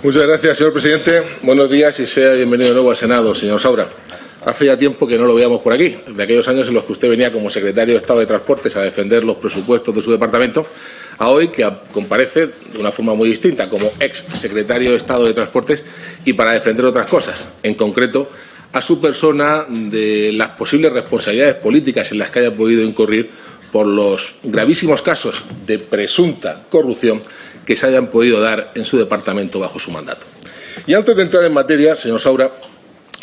Muchas gracias, señor presidente. Buenos días y sea bienvenido de nuevo al Senado, señor Saura. Hace ya tiempo que no lo veíamos por aquí, de aquellos años en los que usted venía como secretario de Estado de Transportes a defender los presupuestos de su departamento, a hoy que comparece de una forma muy distinta como ex secretario de Estado de Transportes y para defender otras cosas, en concreto a su persona de las posibles responsabilidades políticas en las que haya podido incurrir por los gravísimos casos de presunta corrupción que se hayan podido dar en su departamento bajo su mandato. Y antes de entrar en materia, señor Saura,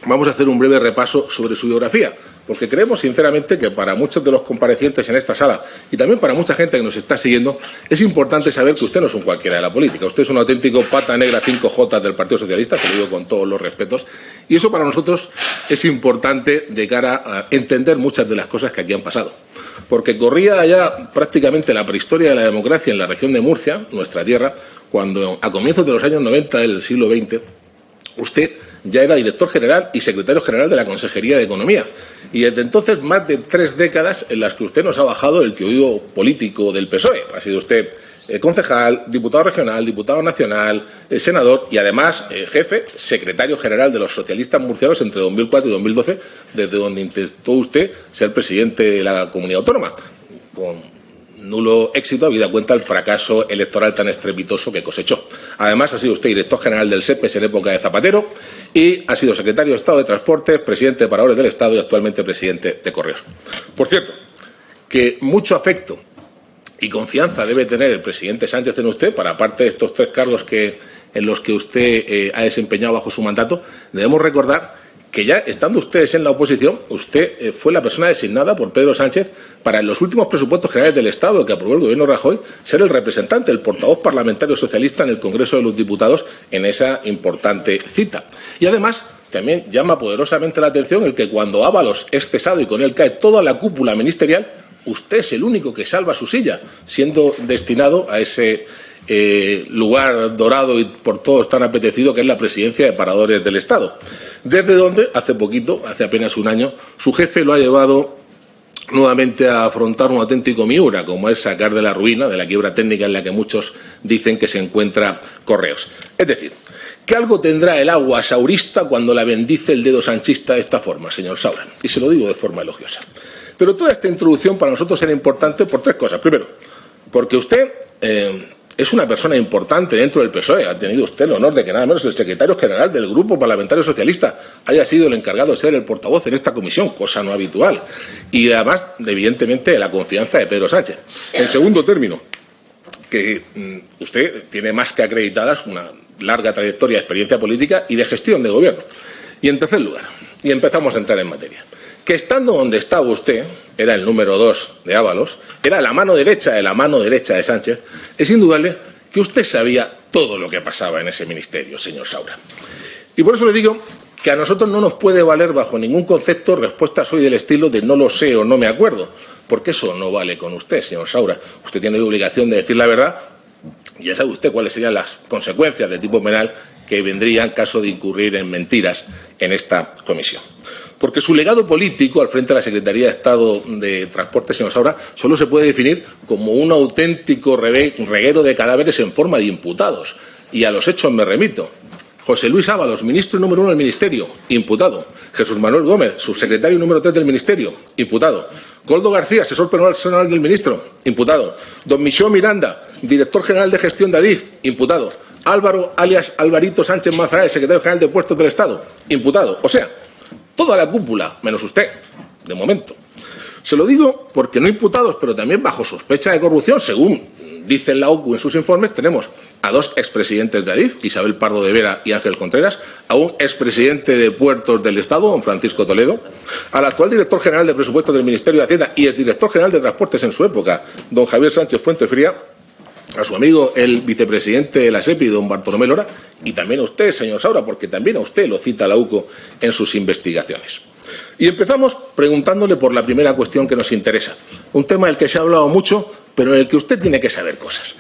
vamos a hacer un breve repaso sobre su biografía, porque creemos sinceramente que para muchos de los comparecientes en esta sala y también para mucha gente que nos está siguiendo es importante saber que usted no es un cualquiera de la política. Usted es un auténtico pata negra 5J del Partido Socialista, que lo digo con todos los respetos, y eso para nosotros es importante de cara a entender muchas de las cosas que aquí han pasado. Porque corría ya prácticamente la prehistoria de la democracia en la región de Murcia, nuestra tierra, cuando a comienzos de los años 90 del siglo XX usted ya era director general y secretario general de la Consejería de Economía. Y desde entonces más de 3 décadas en las que usted nos ha bajado el teorío político del PSOE. Ha sido usted concejal, diputado regional, diputado nacional, senador y además jefe, secretario general de los socialistas murcianos entre 2004 y 2012, desde donde intentó usted ser presidente de la comunidad autónoma, con nulo éxito, habida cuenta el fracaso electoral tan estrepitoso que cosechó. Además, ha sido usted director general del SEPES en época de Zapatero y ha sido secretario de Estado de Transportes, presidente de Paradores del Estado y actualmente presidente de Correos. Por cierto, que mucho afecto y confianza debe tener el presidente Sánchez en usted, para aparte de estos 3 cargos en los que usted ha desempeñado bajo su mandato. Debemos recordar que ya estando ustedes en la oposición, usted fue la persona designada por Pedro Sánchez para en los últimos presupuestos generales del Estado que aprobó el gobierno Rajoy ser el representante, el portavoz parlamentario socialista en el Congreso de los Diputados en esa importante cita. Y además también llama poderosamente la atención el que cuando Ábalos es cesado y con él cae toda la cúpula ministerial, usted es el único que salva su silla, siendo destinado a ese lugar dorado y por todos tan apetecido que es la presidencia de Paradores del Estado, desde donde hace poquito, hace apenas un año, su jefe lo ha llevado nuevamente a afrontar un auténtico miura, como es sacar de la ruina, de la quiebra técnica en la que muchos dicen que se encuentra Correos. Es decir, que algo tendrá el agua saurista cuando la bendice el dedo sanchista de esta forma, señor Saura, y se lo digo de forma elogiosa. Pero toda esta introducción para nosotros era importante por 3 cosas. Primero, porque usted es una persona importante dentro del PSOE. Ha tenido usted el honor de que nada menos el secretario general del Grupo Parlamentario Socialista haya sido el encargado de ser el portavoz en esta comisión, cosa no habitual. Y además, evidentemente, la confianza de Pedro Sánchez. En segundo término, que usted tiene más que acreditadas una larga trayectoria de experiencia política y de gestión de gobierno. Y en tercer lugar, y empezamos a entrar en materia, que estando donde estaba usted, era el número 2 de Ábalos, era la mano derecha de Sánchez, es indudable que usted sabía todo lo que pasaba en ese ministerio, señor Saura. Y por eso le digo que a nosotros no nos puede valer bajo ningún concepto respuestas hoy del estilo de no lo sé o no me acuerdo, porque eso no vale con usted, señor Saura. Usted tiene la obligación de decir la verdad y ya sabe usted cuáles serían las consecuencias de tipo penal que vendrían en caso de incurrir en mentiras en esta comisión. Porque su legado político al frente de la Secretaría de Estado de Transportes, señor Saura, solo se puede definir como un auténtico reguero de cadáveres en forma de imputados. Y a los hechos me remito. José Luis Ábalos, ministro número 1 del Ministerio, imputado. Jesús Manuel Gómez, subsecretario número 3 del Ministerio, imputado. Koldo García, asesor personal del ministro, imputado. Don Michel Miranda, director general de gestión de Adif, imputado. Álvaro, alias Alvarito Sánchez Mazaraes, secretario general de Puertos del Estado, imputado. O sea, toda la cúpula, menos usted, de momento. Se lo digo porque no imputados, pero también bajo sospecha de corrupción, según dice la OCU en sus informes, tenemos a 2 expresidentes de Adif, Isabel Pardo de Vera y Ángel Contreras, a un expresidente de Puertos del Estado, don Francisco Toledo, al actual director general de Presupuestos del Ministerio de Hacienda y el director general de Transportes en su época, don Javier Sánchez Fuentefría, a su amigo el vicepresidente de la SEPI, don Bartolomé Lora, y también a usted, señor Saura, porque también a usted lo cita la UCO en sus investigaciones. Y empezamos preguntándole por la primera cuestión que nos interesa, un tema del que se ha hablado mucho, pero en el que usted tiene que saber cosas.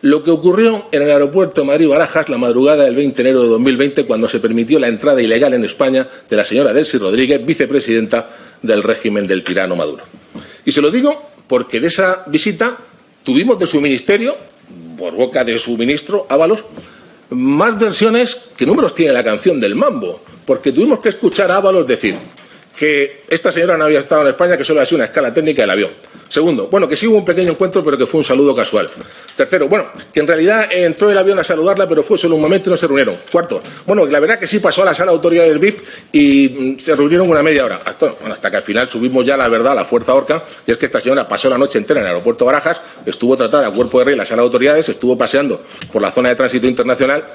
Lo que ocurrió en el aeropuerto de Madrid-Barajas la madrugada del 20 de enero de 2020, cuando se permitió la entrada ilegal en España de la señora Delcy Rodríguez, vicepresidenta del régimen del tirano Maduro. Y se lo digo porque de esa visita tuvimos de su ministerio, por boca de su ministro Ábalos, más versiones que números tiene la canción del Mambo, porque tuvimos que escuchar a Ábalos decir que esta señora no había estado en España, que solo ha sido una escala técnica del avión. Segundo, bueno, que sí hubo un pequeño encuentro, pero que fue un saludo casual. Tercero, bueno, que en realidad entró el avión a saludarla, pero fue solo un momento y no se reunieron. Cuarto, bueno, que la verdad que sí pasó a la sala de autoridades del VIP y se reunieron una media hora. Hasta que al final subimos ya la verdad a la fuerza Orca, y es que esta señora pasó la noche entera en el aeropuerto de Barajas, estuvo tratada a cuerpo de rey en la sala de autoridades, estuvo paseando por la zona de tránsito internacional,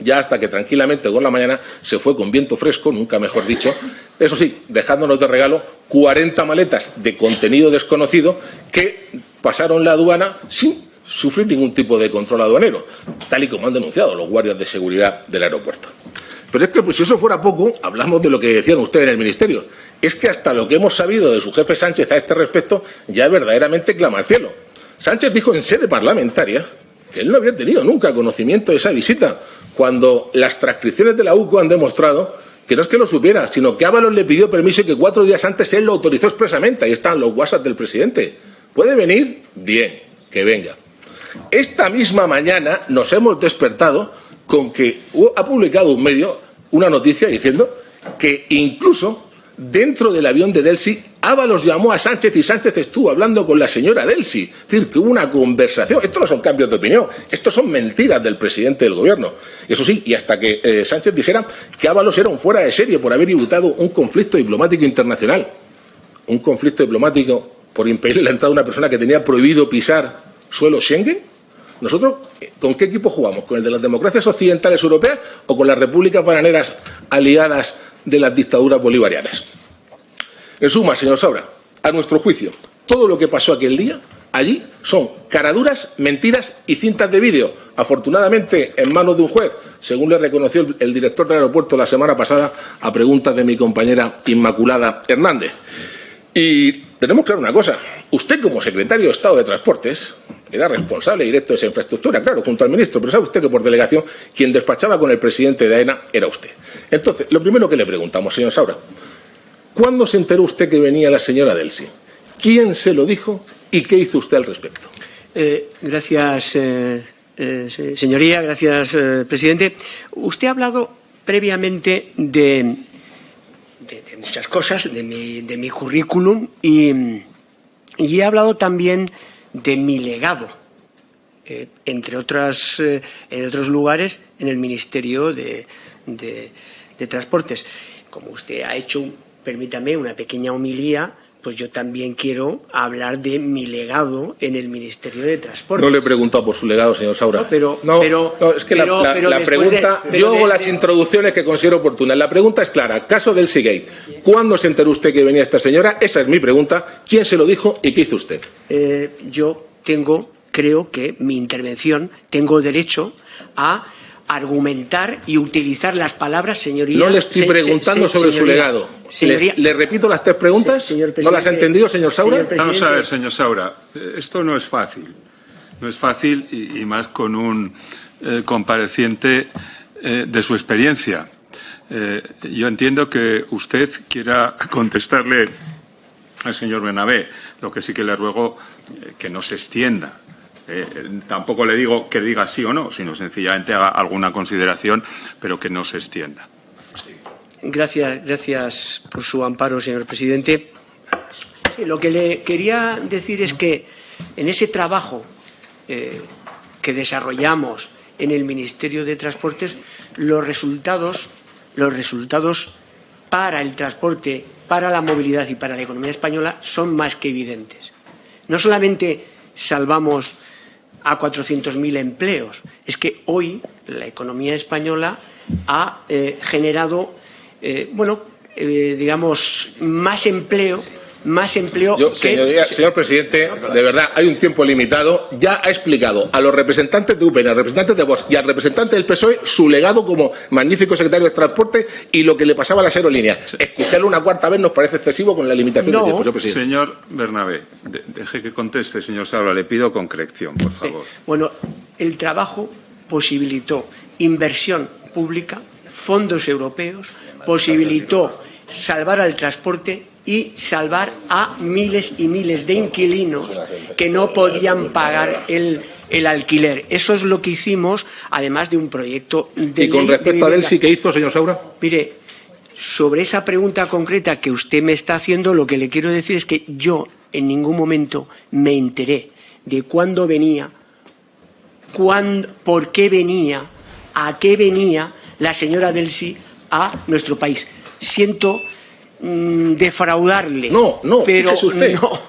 ya hasta que tranquilamente por la mañana se fue con viento fresco, nunca mejor dicho, eso sí, dejándonos de regalo 40 maletas de contenido desconocido que pasaron la aduana sin sufrir ningún tipo de control aduanero, tal y como han denunciado los guardias de seguridad del aeropuerto. Pero es que, pues, si eso fuera poco, hablamos de lo que decían ustedes en el Ministerio. Es que hasta lo que hemos sabido de su jefe Sánchez a este respecto ya verdaderamente clama al cielo. Sánchez dijo en sede parlamentaria que él no había tenido nunca conocimiento de esa visita, cuando las transcripciones de la UCO han demostrado que no es que lo supiera, sino que Ábalos le pidió permiso y que 4 días antes él lo autorizó expresamente. Ahí están los WhatsApp del presidente. ¿Puede venir? Bien, que venga. Esta misma mañana nos hemos despertado con que ha publicado un medio una noticia diciendo que incluso dentro del avión de Delsi, Ábalos llamó a Sánchez y Sánchez estuvo hablando con la señora Delsi. Es decir, que hubo una conversación. Esto no son cambios de opinión, esto son mentiras del presidente del gobierno. Eso sí, y hasta que Sánchez dijera que Ábalos era un fuera de serie por haber evitado un conflicto diplomático internacional. Un conflicto diplomático por impedir la entrada de una persona que tenía prohibido pisar suelo Schengen. ¿Nosotros con qué equipo jugamos? ¿Con el de las democracias occidentales europeas o con las repúblicas bananeras aliadas de las dictaduras bolivarianas? En suma, señor Saura, a nuestro juicio, todo lo que pasó aquel día allí son caraduras, mentiras y cintas de vídeo, afortunadamente en manos de un juez, según le reconoció el director del aeropuerto la semana pasada a preguntas de mi compañera Inmaculada Hernández. Y tenemos claro una cosa, usted como secretario de Estado de Transportes era responsable directo de esa infraestructura, claro, junto al ministro, pero sabe usted que por delegación quien despachaba con el presidente de AENA era usted. Entonces, lo primero que le preguntamos, señor Saura, ¿cuándo se enteró usted que venía la señora Delsi? ¿Quién se lo dijo y qué hizo usted al respecto? Gracias, señoría, gracias, presidente. Usted ha hablado previamente de muchas cosas, de mi currículum y he hablado también de mi legado, entre otros lugares en el Ministerio de Transportes. Como usted ha hecho, permítame, una pequeña homilía, pues yo también quiero hablar de mi legado en el Ministerio de Transportes. No le he preguntado por su legado, señor Saura. No, es que la pregunta, yo hago las introducciones que considero oportunas. La pregunta es clara, caso del Seagate. ¿Cuándo se enteró usted que venía esta señora? Esa es mi pregunta. ¿Quién se lo dijo y qué hizo usted? Yo creo que mi intervención, tengo derecho a argumentar y utilizar las palabras, señoría. No le estoy preguntando sobre su legado. ¿Le repito las 3 preguntas? ¿No las ha entendido, señor Saura? Vamos a ver, señor Saura, esto no es fácil. No es fácil y más con un compareciente de su experiencia. Yo entiendo que usted quiera contestarle al señor Bernabé, lo que sí que le ruego que no se extienda. Tampoco le digo que diga sí o no, sino sencillamente haga alguna consideración, pero que no se extienda. Gracias por su amparo, señor presidente. Sí, lo que le quería decir es que en ese trabajo que desarrollamos en el Ministerio de Transportes, los resultados para el transporte, para la movilidad y para la economía española son más que evidentes. No solamente salvamos a 400.000 empleos, es que hoy la economía española ha generado, digamos, más empleo. Señor presidente, de verdad, hay un tiempo limitado. Ya ha explicado a los representantes de UPN, a los representantes de Vox y al representante del PSOE su legado como magnífico secretario de Transporte y lo que le pasaba a las aerolíneas. Escucharlo una 4ª vez nos parece excesivo con la limitación de tiempo, señor presidente. Señor Bernabé, deje que conteste, señor Saura. Le pido concreción, por favor. Bueno, el trabajo posibilitó inversión pública, fondos europeos, posibilitó salvar al transporte y salvar a miles y miles de inquilinos que no podían pagar el el alquiler. Eso es lo que hicimos, además de un proyecto de ¿Y con ley respecto a Delsi, qué hizo, señor Saura? Mire, sobre esa pregunta concreta que usted me está haciendo, lo que le quiero decir es que yo en ningún momento me enteré de cuándo venía, por qué venía, a qué venía la señora Delsi a nuestro país. Siento defraudarle. No, pero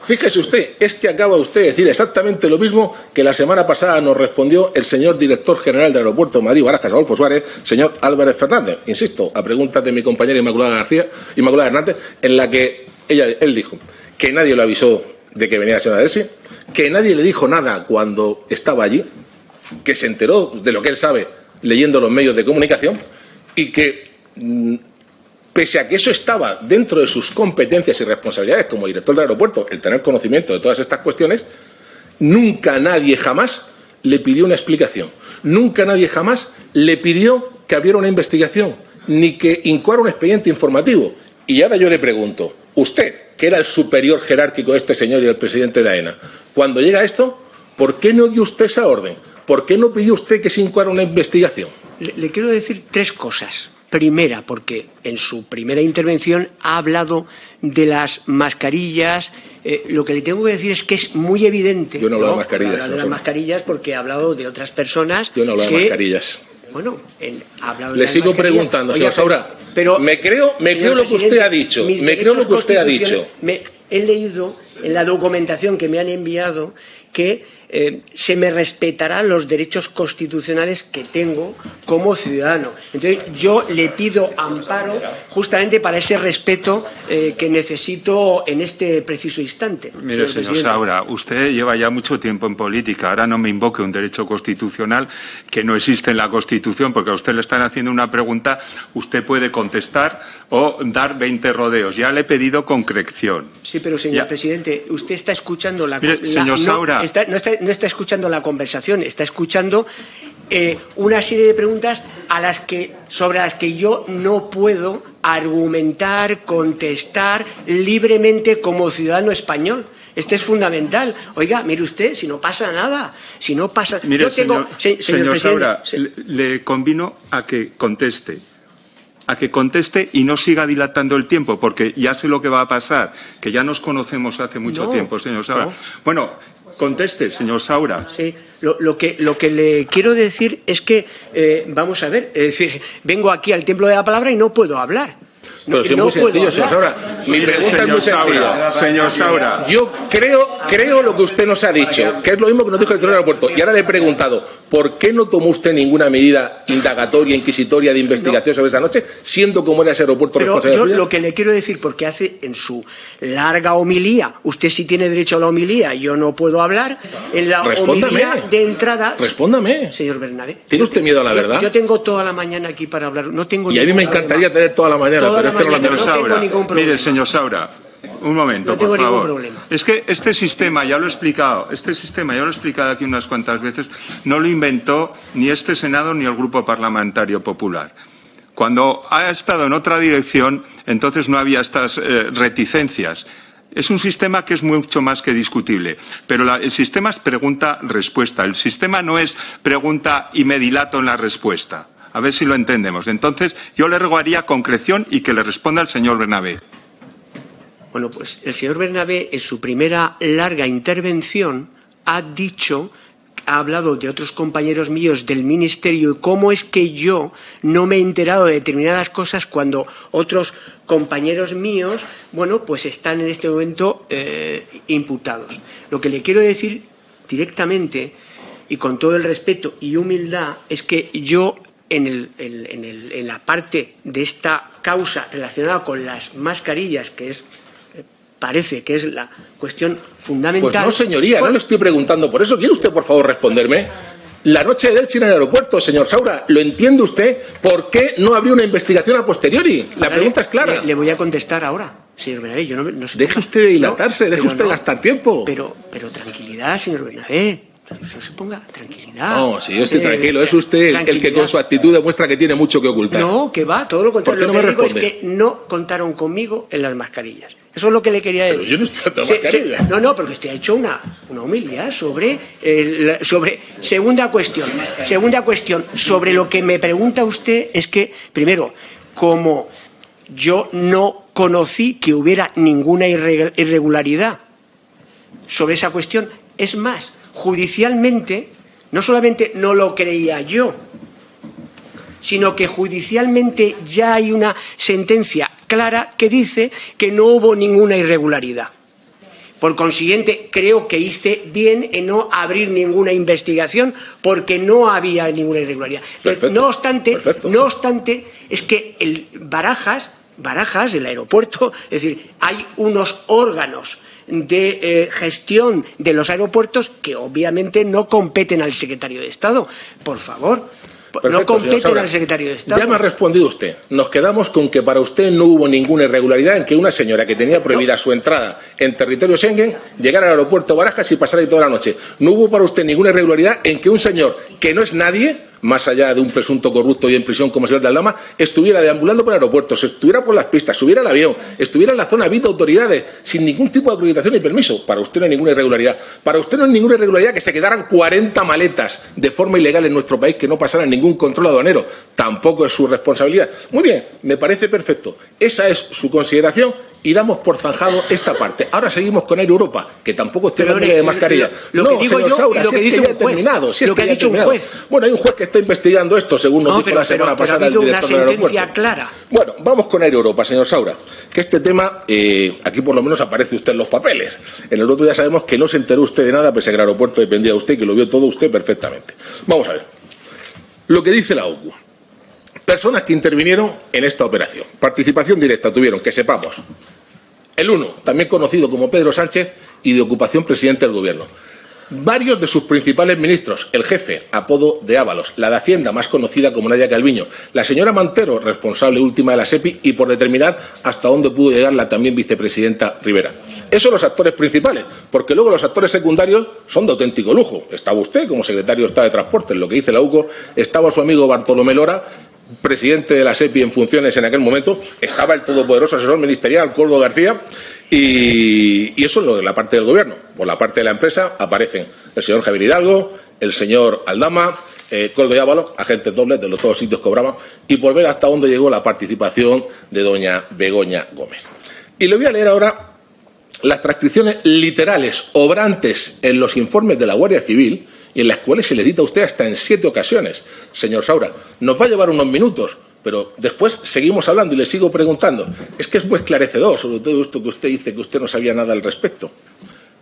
fíjese usted, es que acaba usted de decir exactamente lo mismo que la semana pasada nos respondió el señor director general del aeropuerto de Madrid, Barajas, Adolfo Suárez, señor Álvarez Fernández, insisto, a preguntas de mi compañera Inmaculada Hernández, en la que él dijo que nadie lo avisó de que venía la señora Delsi, que nadie le dijo nada cuando estaba allí, que se enteró de lo que él sabe leyendo los medios de comunicación y que pese a que eso estaba dentro de sus competencias y responsabilidades como director del aeropuerto, el tener conocimiento de todas estas cuestiones, nunca nadie jamás le pidió una explicación. Nunca nadie jamás le pidió que abriera una investigación, ni que incoara un expediente informativo. Y ahora yo le pregunto, usted, que era el superior jerárquico de este señor y el presidente de AENA, cuando llega esto, ¿por qué no dio usted esa orden? ¿Por qué no pidió usted que se incoara una investigación? Le quiero decir tres cosas. Primera, porque en su primera intervención ha hablado de las mascarillas. Lo que le tengo que decir es que es muy evidente. Yo no hablo de mascarillas. No hablo de las mascarillas porque ha hablado de otras personas. Yo no hablo de mascarillas. Bueno, él ha hablado de Le las sigo mascarillas. preguntando, Oiga, señor Saura. Pero me creo lo que usted ha dicho. Me creo lo que usted ha dicho. He leído en la documentación que me han enviado que se me respetarán los derechos constitucionales que tengo como ciudadano. Entonces, yo le pido amparo justamente para ese respeto que necesito en este preciso instante. Mire, señor Saura, usted lleva ya mucho tiempo en política. Ahora no me invoque un derecho constitucional que no existe en la Constitución, porque a usted le están haciendo una pregunta, usted puede contestar o dar 20 rodeos. Ya le he pedido concreción. Sí, pero señor presidente, usted está escuchando señor Saura, no está escuchando la conversación, está escuchando una serie de preguntas sobre las que yo no puedo argumentar, contestar libremente como ciudadano español. Este es fundamental. Oiga, mire usted, si no pasa nada, si no pasa... Mire, yo tengo, señor Saura, le convino a que conteste y no siga dilatando el tiempo, porque ya sé lo que va a pasar, que ya nos conocemos hace mucho tiempo, señor Saura. No. Bueno, conteste, señor Saura. Sí, lo que le quiero decir es que, vamos a ver, es decir, vengo aquí al templo de la palabra y no puedo hablar. Pero si es muy sencillo, señor Saura. Mi pregunta es muy sencilla. Señor Saura. Yo creo lo que usted nos ha dicho, que es lo mismo que nos dijo el director del aeropuerto. Y ahora le he preguntado, ¿por qué no tomó usted ninguna medida indagatoria, inquisitoria de investigación sobre esa noche, siendo como era ese aeropuerto responsable suya? Pero yo lo que le quiero decir, porque hace en su larga homilía, usted sí tiene derecho a la homilía, yo no puedo hablar, en la homilía de entrada... Respóndame. Señor Bernabé. ¿Tiene usted miedo a la verdad? Yo tengo toda la mañana aquí para hablar, no tengo y a mí me encantaría tener toda la mañana, pero es que no la tengo. Mire, señor Saura, un momento, por favor. Es que este sistema, ya lo he explicado, aquí unas cuantas veces, no lo inventó ni este Senado ni el Grupo Parlamentario Popular. Cuando ha estado en otra dirección, entonces no había estas reticencias. Es un sistema que es mucho más que discutible, pero el sistema es pregunta-respuesta. El sistema no es pregunta y me dilato en la respuesta. A ver si lo entendemos. Entonces, yo le rogaría concreción y que le responda el señor Bernabé. Bueno, pues el señor Bernabé, en su primera larga intervención, ha hablado de otros compañeros míos del Ministerio y cómo es que yo no me he enterado de determinadas cosas cuando otros compañeros míos, bueno, pues están en este momento imputados. Lo que le quiero decir directamente y con todo el respeto y humildad es que yo en la parte de esta causa relacionada con las mascarillas, que parece que es la cuestión fundamental... Pues no, señoría, no le estoy preguntando por eso. ¿Quiere usted, por favor, responderme? La noche de Delsi en el aeropuerto, señor Saura, ¿lo entiende usted? ¿Por qué no abrió una investigación a posteriori? La pregunta es clara. Le voy a contestar ahora, señor Bernabé. Yo no sé. Deje usted de dilatarse, deje usted gastar tiempo. Pero tranquilidad, señor Bernabé. Se ponga tranquilidad. No, si yo estoy tranquilo, es usted el que con su actitud demuestra que tiene mucho que ocultar. No, que va, todo lo contrario. ¿Por qué no me responde? Es que no contaron conmigo en las mascarillas. Eso es lo que le quería decir. Pero yo no estoy dando mascarilla. No, porque usted ha hecho una humildad sobre segunda cuestión. Segunda cuestión, sobre lo que me pregunta usted es que, primero, como yo no conocí que hubiera ninguna irregularidad sobre esa cuestión, es más, judicialmente, no solamente no lo creía yo, sino que judicialmente ya hay una sentencia clara que dice que no hubo ninguna irregularidad. Por consiguiente, creo que hice bien en no abrir ninguna investigación porque no había ninguna irregularidad. Perfecto, no obstante, perfecto. Es que el Barajas, el aeropuerto, es decir, hay unos órganos de gestión de los aeropuertos que obviamente no competen al secretario de Estado. Por favor. Perfecto, no competen Saura, al secretario de Estado. Ya me ha respondido usted. Nos quedamos con que para usted no hubo ninguna irregularidad en que una señora que tenía prohibida su entrada en territorio Schengen llegara al aeropuerto Barajas y pasara ahí toda la noche. No hubo para usted ninguna irregularidad en que un señor que no es nadie, más allá de un presunto corrupto y en prisión como el señor de Aldama, estuviera deambulando por el aeropuerto, se estuviera por las pistas, subiera al avión, estuviera en la zona VIP de autoridades, sin ningún tipo de acreditación ni permiso. Para usted no hay ninguna irregularidad. Para usted no hay ninguna irregularidad que se quedaran 40 maletas de forma ilegal en nuestro país que no pasaran ningún control aduanero. Tampoco es su responsabilidad. Muy bien, me parece perfecto. Esa es su consideración y damos por zanjado esta parte. Ahora seguimos con Air Europa, que tampoco estoy hablando de mascarilla. Lo que digo yo Saura, y lo que dice un juez. Lo que ha dicho un juez. Bueno, hay un juez que está investigando esto, según nos dijo la semana pasada el director del aeropuerto. Una sentencia clara. Bueno, vamos con Air Europa, señor Saura, que este tema, aquí por lo menos aparece usted en los papeles. En el otro ya sabemos que no se enteró usted de nada, pese a que el aeropuerto dependía de usted y que lo vio todo usted perfectamente. Vamos a ver. Lo que dice la OCU. Personas que intervinieron en esta operación. Participación directa tuvieron, que sepamos, el uno, también conocido como Pedro Sánchez, y de ocupación presidente del gobierno. Varios de sus principales ministros, el jefe, apodo de Ábalos, la de Hacienda, más conocida como Nadia Calviño, la señora Montero, responsable última de la SEPI, y por determinar hasta dónde pudo llegar la también vicepresidenta Rivera. Esos son los actores principales, porque luego los actores secundarios son de auténtico lujo. Estaba usted como secretario de Estado de Transportes, lo que dice la UCO, estaba su amigo Bartolomé Lora, presidente de la SEPI en funciones en aquel momento, estaba el todopoderoso asesor ministerial Coldo García, y eso es lo de la parte del gobierno. Por la parte de la empresa aparecen el señor Javier Hidalgo, el señor Aldama, Coldo y Ábalos, agentes dobles, de los todos sitios cobraban, y por ver hasta dónde llegó la participación de doña Begoña Gómez. Y le voy a leer ahora las transcripciones literales, obrantes en los informes de la Guardia Civil, y en las cuales se le cita a usted hasta en 7 ocasiones. Señor Saura, nos va a llevar unos minutos, pero después seguimos hablando y le sigo preguntando. Es que es muy esclarecedor, sobre todo esto que usted dice que usted no sabía nada al respecto.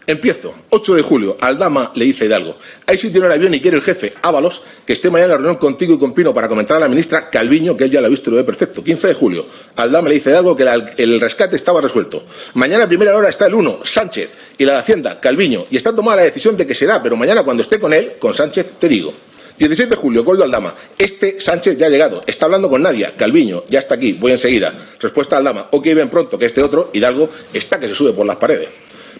Empiezo. 8 de julio, Aldama le dice a Hidalgo: hay sitio en el avión y quiere el jefe, Ábalos, que esté mañana en la reunión contigo y con Pino para comentar a la ministra Calviño, que él ya lo ha visto y lo ve perfecto. 15 de julio, Aldama le dice a Hidalgo que el rescate estaba resuelto. Mañana a primera hora está el 1, Sánchez, y la de Hacienda, Calviño, y está tomada la decisión de que se da, pero mañana cuando esté con él, con Sánchez, te digo. 17 de julio, Coldo Aldama: Sánchez ya ha llegado, está hablando con Nadia, Calviño, ya está aquí, voy enseguida. Respuesta a Aldama: ok, ven pronto, que este otro, Hidalgo, está que se sube por las paredes.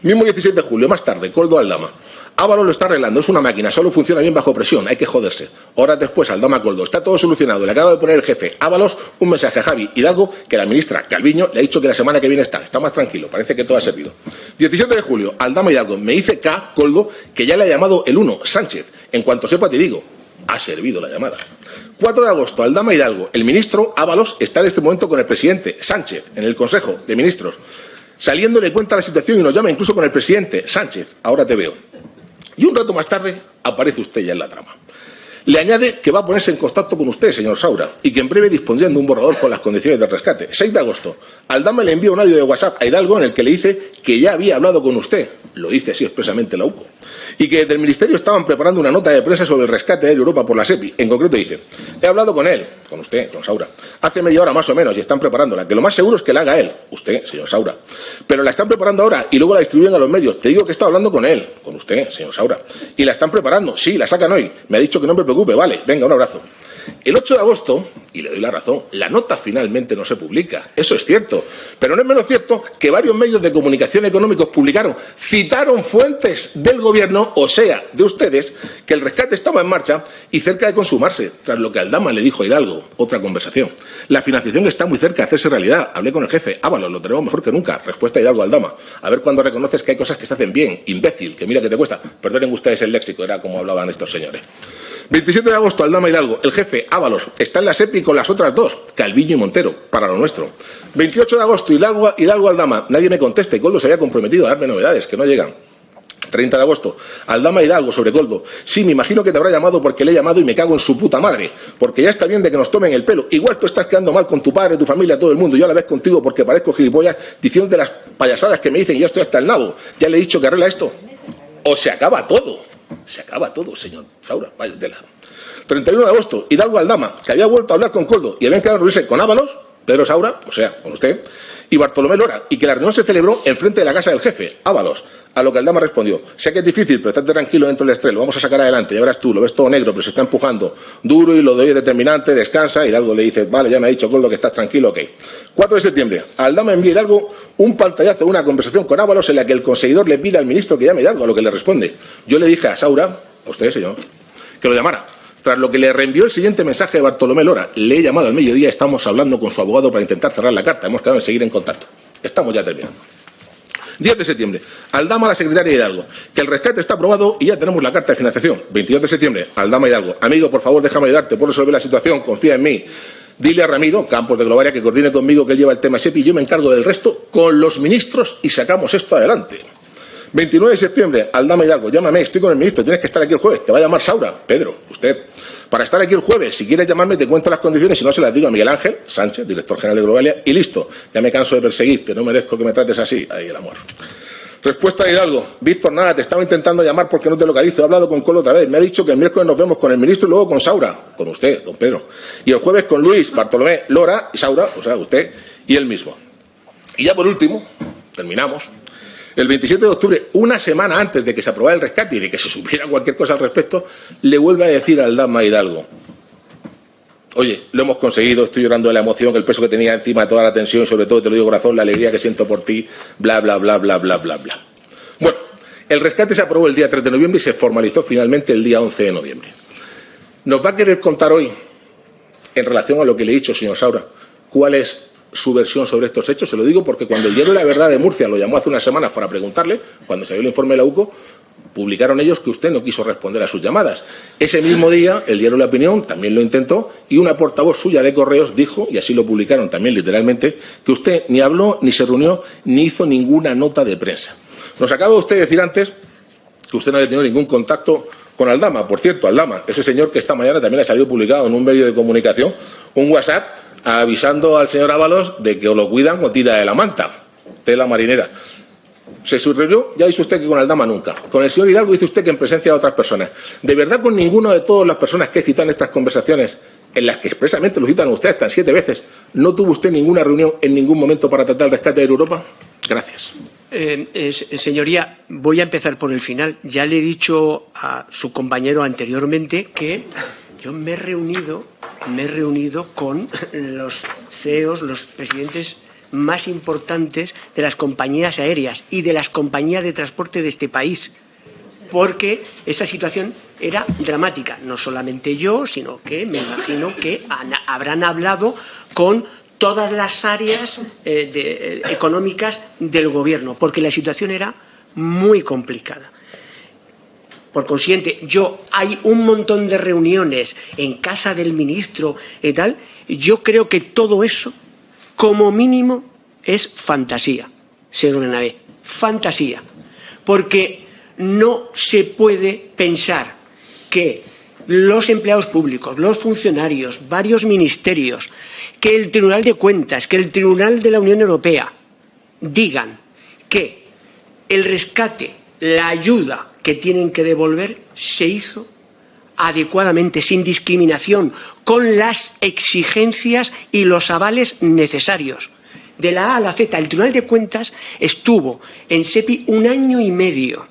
Mismo 17 de julio, más tarde, Coldo Aldama: Ábalos lo está arreglando, es una máquina, solo funciona bien bajo presión, hay que joderse. Horas después, Aldama Coldo: está todo solucionado, le acaba de poner el jefe Ábalos un mensaje a Javi Hidalgo que la ministra Calviño le ha dicho que la semana que viene está más tranquilo, parece que todo ha servido. 17 de julio, Aldama Hidalgo: me dice Coldo que ya le ha llamado el 1, Sánchez, en cuanto sepa te digo. Ha servido la llamada. 4 de agosto, Aldama Hidalgo: el ministro Ábalos está en este momento con el presidente Sánchez en el Consejo de Ministros. Saliendo le cuenta la situación y nos llama incluso con el presidente Sánchez: ahora te veo. Y un rato más tarde aparece usted ya en la trama. Le añade que va a ponerse en contacto con usted, señor Saura, y que en breve dispondrían de un borrador con las condiciones del rescate. 6 de agosto, Aldama le envía un audio de WhatsApp a Hidalgo en el que le dice que ya había hablado con usted, lo dice así expresamente la UCO, y que desde el Ministerio estaban preparando una nota de prensa sobre el rescate de Air Europa por la SEPI. En concreto dice: he hablado con él, con usted, con Saura, hace media hora más o menos, y están preparándola, que lo más seguro es que la haga él, usted, señor Saura, pero la están preparando ahora y luego la distribuyen a los medios. Te digo que he estado hablando con él, con usted, señor Saura, y la están preparando, sí, la sacan hoy, me ha dicho que no me preocupe, vale, venga, un abrazo. El 8 de agosto, y le doy la razón. La nota finalmente no se publica, eso es cierto. Pero no es menos cierto que varios medios de comunicación económicos citaron fuentes del gobierno, o sea, de ustedes, que el rescate estaba en marcha y cerca de consumarse, tras lo que Aldama le dijo a Hidalgo. Otra conversación. La financiación está muy cerca de hacerse realidad. Hablé con el jefe. Ábalos, lo tenemos mejor que nunca. Respuesta Hidalgo a Aldama. A ver cuándo reconoces que hay cosas que se hacen bien. Imbécil, que mira que te cuesta. Perdonen ustedes el léxico, era como hablaban estos señores. 27 de agosto, Aldama Hidalgo. El jefe, Ábalos, está en la SEPI con las otras dos, Calviño y Montero, para lo nuestro. 28 de agosto, Hidalgo Aldama. Nadie me contesta y Coldo se había comprometido a darme novedades, que no llegan. 30 de agosto, Aldama Hidalgo sobre Coldo. Sí, me imagino que te habrá llamado porque le he llamado y me cago en su puta madre. Porque ya está bien de que nos tomen el pelo. Igual tú estás quedando mal con tu padre, tu familia, todo el mundo. Yo a la vez contigo porque parezco gilipollas diciendo de las payasadas que me dicen y ya estoy hasta el nabo. Ya le he dicho que arregla esto. O se acaba todo. Se acaba todo, señor Saura. Vaya tela. 31 de agosto, Hidalgo Aldama, que había vuelto a hablar con Coldo y habían quedado a reunirse con Ábalos, Pedro Saura, o sea, con usted, y Bartolomé Lora, y que la reunión se celebró enfrente de la casa del jefe, Ábalos. A lo que Aldama respondió: sé que es difícil, pero estate tranquilo dentro del estrés, lo vamos a sacar adelante, ya verás tú, lo ves todo negro, pero se está empujando duro y lo de hoy es determinante, descansa. Y Hidalgo le dice: vale, ya me ha dicho Coldo que estás tranquilo, ok. 4 de septiembre, Aldama envía a Hidalgo un pantallazo de una conversación con Ábalos en la que el conseguidor le pide al ministro que llame a Hidalgo, a lo que le responde: yo le dije a Saura, a usted, señor, que lo llamara. Tras lo que le reenvió el siguiente mensaje de Bartolomé Lora: le he llamado al mediodía, estamos hablando con su abogado para intentar cerrar la carta, hemos quedado en seguir en contacto. Estamos ya terminando. 10 de septiembre, Aldama a la secretaria Hidalgo, que el rescate está aprobado y ya tenemos la carta de financiación. 22 de septiembre, Aldama Hidalgo: amigo, por favor, déjame ayudarte, puedo resolver la situación, confía en mí. Dile a Ramiro Campos de Globaria que coordine conmigo, que él lleva el tema SEPI y yo me encargo del resto con los ministros y sacamos esto adelante. 29 de septiembre, Aldama Hidalgo: llámame, estoy con el ministro, tienes que estar aquí el jueves, te va a llamar Saura, Pedro, usted, para estar aquí el jueves. Si quieres llamarme te cuento las condiciones, si no se las digo a Miguel Ángel Sánchez, director general de Globalia, y listo, ya me canso de perseguirte, no merezco que me trates así. Ahí el amor. Respuesta de Hidalgo: Víctor, nada, te estaba intentando llamar porque no te localizo, he hablado con Coldo otra vez, me ha dicho que el miércoles nos vemos con el ministro y luego con Saura, con usted, don Pedro, y el jueves con Luis, Bartolomé, Lora y Saura, o sea, usted y él mismo. Y ya por último, terminamos. El 27 de octubre, una semana antes de que se aprobara el rescate y de que se supiera cualquier cosa al respecto, le vuelve a decir a Aldama Hidalgo: oye, lo hemos conseguido, estoy llorando de la emoción, el peso que tenía encima de toda la tensión y sobre todo, te lo digo corazón, la alegría que siento por ti, bla, bla, bla, bla, bla, bla, bla. Bueno, el rescate se aprobó el día 3 de noviembre y se formalizó finalmente el día 11 de noviembre. ¿Nos va a querer contar hoy, en relación a lo que le he dicho, señor Saura, cuál es su versión sobre estos hechos? Se lo digo porque cuando el diario La Verdad de Murcia lo llamó hace unas semanas para preguntarle, cuando salió el informe de la UCO, publicaron ellos que usted no quiso responder a sus llamadas. Ese mismo día, el diario La Opinión también lo intentó y una portavoz suya de Correos dijo, y así lo publicaron también literalmente, que usted ni habló, ni se reunió, ni hizo ninguna nota de prensa. Nos acaba usted de decir antes que usted no había tenido ningún contacto con Aldama. Por cierto, Aldama, ese señor que esta mañana también ha salido publicado en un medio de comunicación, un WhatsApp, avisando al señor Ábalos de que o lo cuidan o tira de la manta, tela marinera. Se subrayó, ya dice usted que con Aldama nunca. Con el señor Hidalgo dice usted que en presencia de otras personas. ¿De verdad con ninguno de todas las personas que citan estas conversaciones, en las que expresamente lo citan ustedes hasta 7 veces, no tuvo usted ninguna reunión en ningún momento para tratar el rescate de Europa? Gracias. Señoría, voy a empezar por el final. Ya le he dicho a su compañero anteriormente que yo me he reunido con los CEOs, los presidentes más importantes de las compañías aéreas y de las compañías de transporte de este país, porque esa situación era dramática. No solamente yo, sino que me imagino que habrán hablado con todas las áreas económicas del gobierno, porque la situación era muy complicada. Por consiguiente, hay un montón de reuniones en casa del ministro y tal. Yo creo que todo eso, como mínimo, es fantasía, señor Bernabé, fantasía. Porque no se puede pensar que los empleados públicos, los funcionarios, varios ministerios, que el Tribunal de Cuentas, que el Tribunal de la Unión Europea digan que el rescate, la ayuda que tienen que devolver se hizo adecuadamente, sin discriminación, con las exigencias y los avales necesarios. De la A a la Z, el Tribunal de Cuentas estuvo en SEPI un año y medio,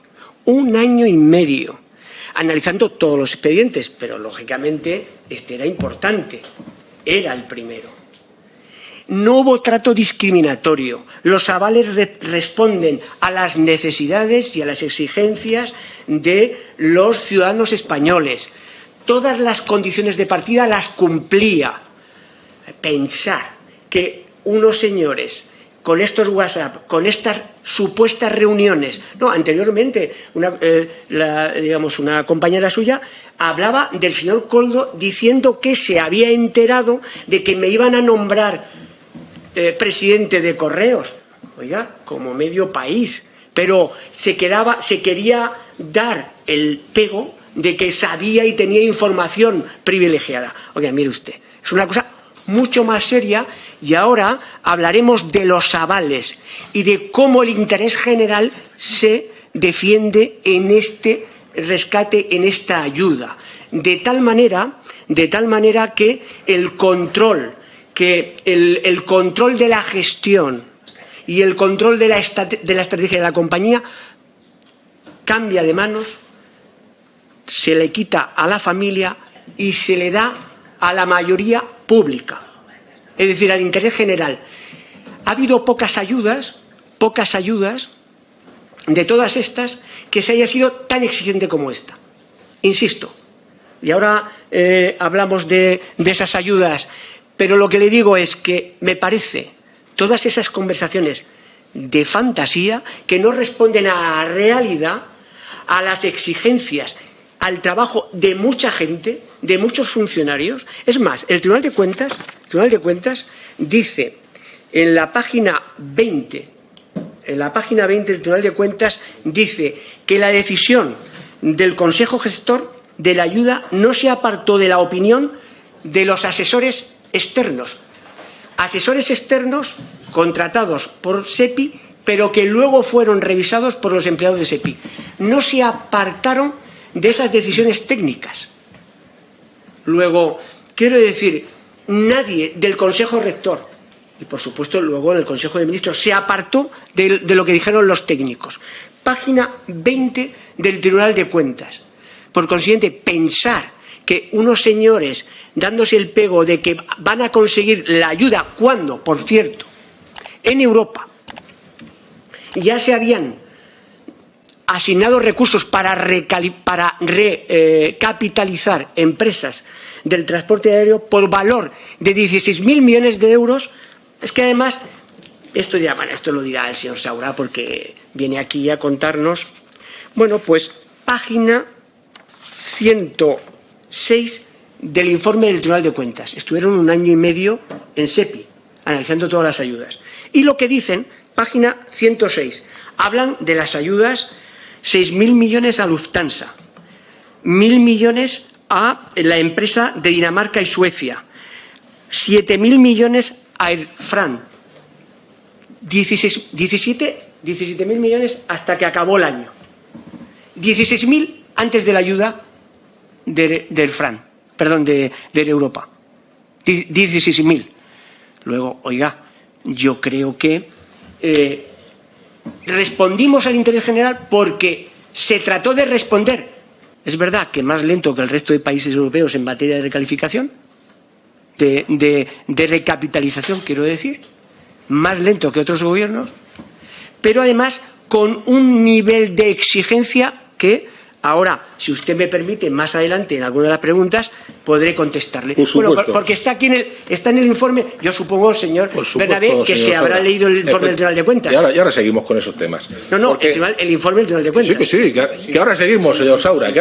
analizando todos los expedientes, pero lógicamente este era importante. era el primero. No hubo trato discriminatorio. Los avales responden a las necesidades y a las exigencias de los ciudadanos españoles. Todas las condiciones de partida las cumplía. Pensar que unos señores con estos WhatsApp, con estas supuestas reuniones, no, anteriormente una compañera suya hablaba del señor Koldo diciendo que se había enterado de que me iban a nombrar presidente de Correos. Oiga, como medio país, pero se quería dar el pego de que sabía y tenía información privilegiada. Oiga, mire usted, es una cosa mucho más seria, y ahora hablaremos de los avales y de cómo el interés general se defiende en este rescate, en esta ayuda, de tal manera que el control de la gestión y el control de la estrategia de la compañía cambia de manos, se le quita a la familia y se le da a la mayoría pública, es decir, al interés general. Ha habido pocas ayudas de todas estas que se haya sido tan exigente como esta. Insisto, y ahora hablamos de esas ayudas, pero lo que le digo es que me parece todas esas conversaciones de fantasía que no responden a la realidad, a las exigencias, al trabajo de mucha gente, de muchos funcionarios. Es más, el Tribunal de Cuentas dice en la página 20, del Tribunal de Cuentas dice que la decisión del Consejo Gestor de la ayuda no se apartó de la opinión de los asesores externos contratados por SEPI, pero que luego fueron revisados por los empleados de SEPI. No se apartaron de esas decisiones técnicas. Luego, quiero decir, nadie del Consejo Rector, y por supuesto luego en el Consejo de Ministros, se apartó de lo que dijeron los técnicos. Página 20 del Tribunal de Cuentas. Por consiguiente, pensar que unos señores dándose el pego de que van a conseguir la ayuda cuando, por cierto, en Europa ya se habían asignado recursos para recapitalizar empresas del transporte aéreo por valor de 16.000 millones de euros, es que además, esto lo dirá el señor Saura porque viene aquí a contarnos, bueno, pues página 106 del informe del Tribunal de Cuentas. Estuvieron 1 año y medio en SEPI, analizando todas las ayudas. Y lo que dicen, página 106, hablan de las ayudas, 6.000 millones a Lufthansa, 1.000 millones a la empresa de Dinamarca y Suecia, 7.000 millones a Air France, 17.000 millones hasta que acabó el año, 16.000 antes de la ayuda de Air France, perdón, de Europa, 16.000. Luego, oiga, yo creo que respondimos al interés general porque se trató de responder. Es verdad que más lento que el resto de países europeos en materia de recalificación, de recapitalización, quiero decir, más lento que otros gobiernos, pero además con un nivel de exigencia que ahora, si usted me permite, más adelante en alguna de las preguntas podré contestarle. Bueno, porque está aquí en el informe, yo supongo, señor Bernabé, que se habrá leído el informe del Tribunal de Cuentas. Y ahora seguimos con esos temas. No, porque el informe del Tribunal de Cuentas. Sí, que ahora seguimos, señor Saura,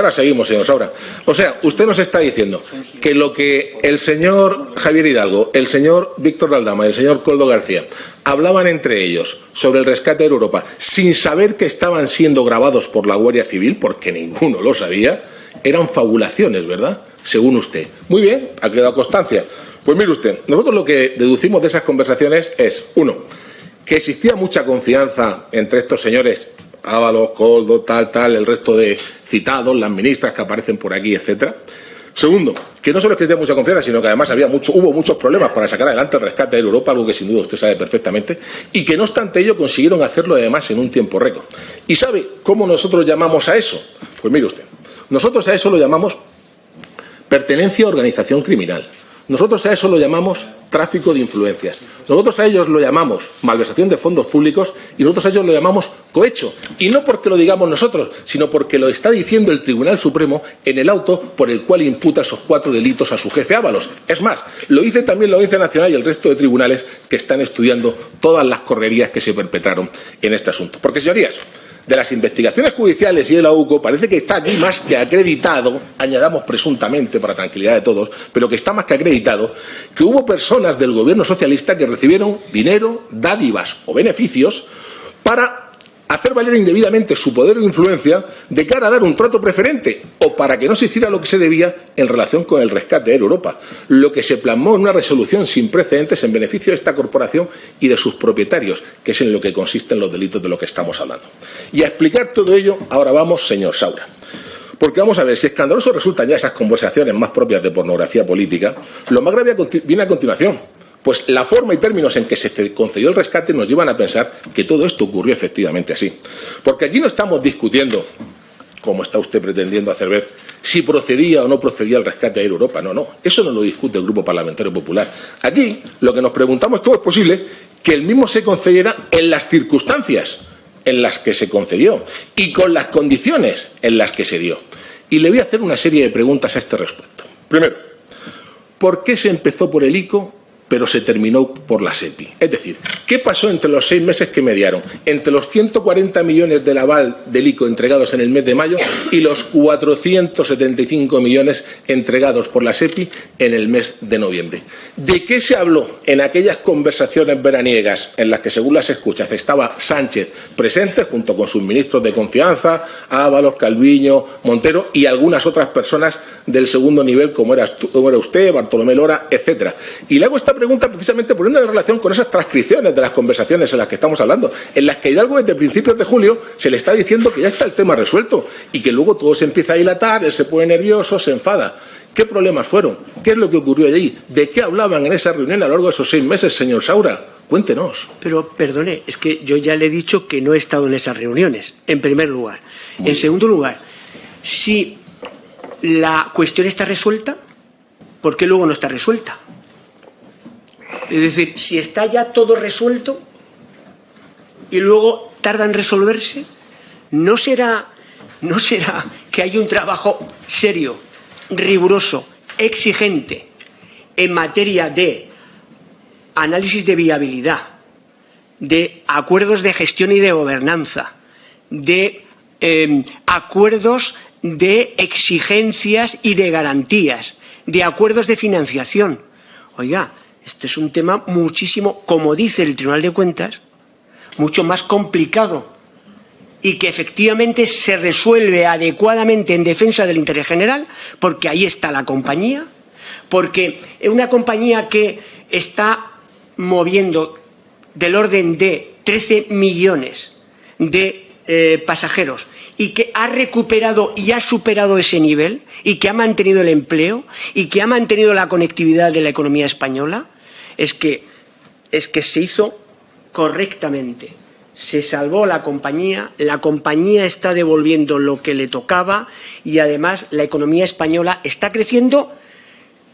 O sea, usted nos está diciendo que lo que el señor Javier Hidalgo, el señor Víctor de Aldama y el señor Koldo García hablaban entre ellos sobre el rescate de Europa sin saber que estaban siendo grabados por la Guardia Civil, porque ninguno lo sabía, eran fabulaciones, ¿verdad? Según usted. Muy bien, ha quedado constancia. Pues mire usted, nosotros lo que deducimos de esas conversaciones es, uno, que existía mucha confianza entre estos señores, Ábalos, Koldo, tal, el resto de citados, las ministras que aparecen por aquí, etcétera. Segundo, que no solo es que tenía mucha confianza, sino que además hubo muchos problemas para sacar adelante el rescate de Europa, algo que sin duda usted sabe perfectamente, y que no obstante ello consiguieron hacerlo además en un tiempo récord. ¿Y sabe cómo nosotros llamamos a eso? Pues mire usted, nosotros a eso lo llamamos pertenencia a organización criminal. Nosotros a eso lo llamamos tráfico de influencias. Nosotros a ellos lo llamamos malversación de fondos públicos y nosotros a ellos lo llamamos cohecho. Y no porque lo digamos nosotros, sino porque lo está diciendo el Tribunal Supremo en el auto por el cual imputa esos 4 delitos a su jefe Ábalos. Es más, lo dice también la Audiencia Nacional y el resto de tribunales que están estudiando todas las correrías que se perpetraron en este asunto. Porque, señorías, de las investigaciones judiciales y de la UCO parece que está aquí más que acreditado, añadamos presuntamente para tranquilidad de todos, pero que está más que acreditado, que hubo personas del gobierno socialista que recibieron dinero, dádivas o beneficios para hacer valer indebidamente su poder o influencia de cara a dar un trato preferente o para que no se hiciera lo que se debía en relación con el rescate de Air Europa, lo que se plasmó en una resolución sin precedentes en beneficio de esta corporación y de sus propietarios, que es en lo que consisten los delitos de los que estamos hablando. Y a explicar todo ello, ahora vamos, señor Saura. Porque vamos a ver, si escandaloso resultan ya esas conversaciones más propias de pornografía política, lo más grave viene a continuación. Pues la forma y términos en que se concedió el rescate nos llevan a pensar que todo esto ocurrió efectivamente así. Porque aquí no estamos discutiendo, como está usted pretendiendo hacer ver, si procedía o no procedía el rescate a Air Europa. No, no, eso no lo discute el Grupo Parlamentario Popular. Aquí lo que nos preguntamos es cómo es posible que el mismo se concediera en las circunstancias en las que se concedió y con las condiciones en las que se dio. Y le voy a hacer una serie de preguntas a este respecto. Primero, ¿por qué se empezó por el ICO pero se terminó por la SEPI? Es decir, ¿qué pasó entre los 6 meses que mediaron? Entre los 140 millones del aval del ICO entregados en el mes de mayo y los 475 millones entregados por la SEPI en el mes de noviembre. ¿De qué se habló en aquellas conversaciones veraniegas en las que, según las escuchas, estaba Sánchez presente junto con sus ministros de confianza, Ábalos, Calviño, Montero y algunas otras personas del segundo nivel como era usted, Bartolomé Lora, etcétera? Y le hago esta pregunta precisamente poniendo en relación con esas transcripciones de las conversaciones en las que estamos hablando, en las que Hidalgo desde principios de julio se le está diciendo que ya está el tema resuelto y que luego todo se empieza a dilatar, él se pone nervioso, se enfada. ¿Qué problemas fueron? ¿Qué es lo que ocurrió allí? ¿De qué hablaban en esa reunión a lo largo de esos 6 meses, señor Saura? Cuéntenos. Pero, perdone, es que yo ya le he dicho que no he estado en esas reuniones, en primer lugar. En segundo lugar, si la cuestión está resuelta, ¿por qué luego no está resuelta? Es decir, si está ya todo resuelto y luego tarda en resolverse, ¿no será que hay un trabajo serio, riguroso, exigente en materia de análisis de viabilidad, de acuerdos de gestión y de gobernanza, de acuerdos de exigencias y de garantías, de acuerdos de financiación? Oiga, este es un tema muchísimo, como dice el Tribunal de Cuentas, mucho más complicado y que efectivamente se resuelve adecuadamente en defensa del interés general, porque ahí está la compañía, porque es una compañía que está moviendo del orden de 13 millones de pasajeros y que ha recuperado y ha superado ese nivel y que ha mantenido el empleo y que ha mantenido la conectividad de la economía española, es que se hizo correctamente. Se salvó la compañía está devolviendo lo que le tocaba y además la economía española está creciendo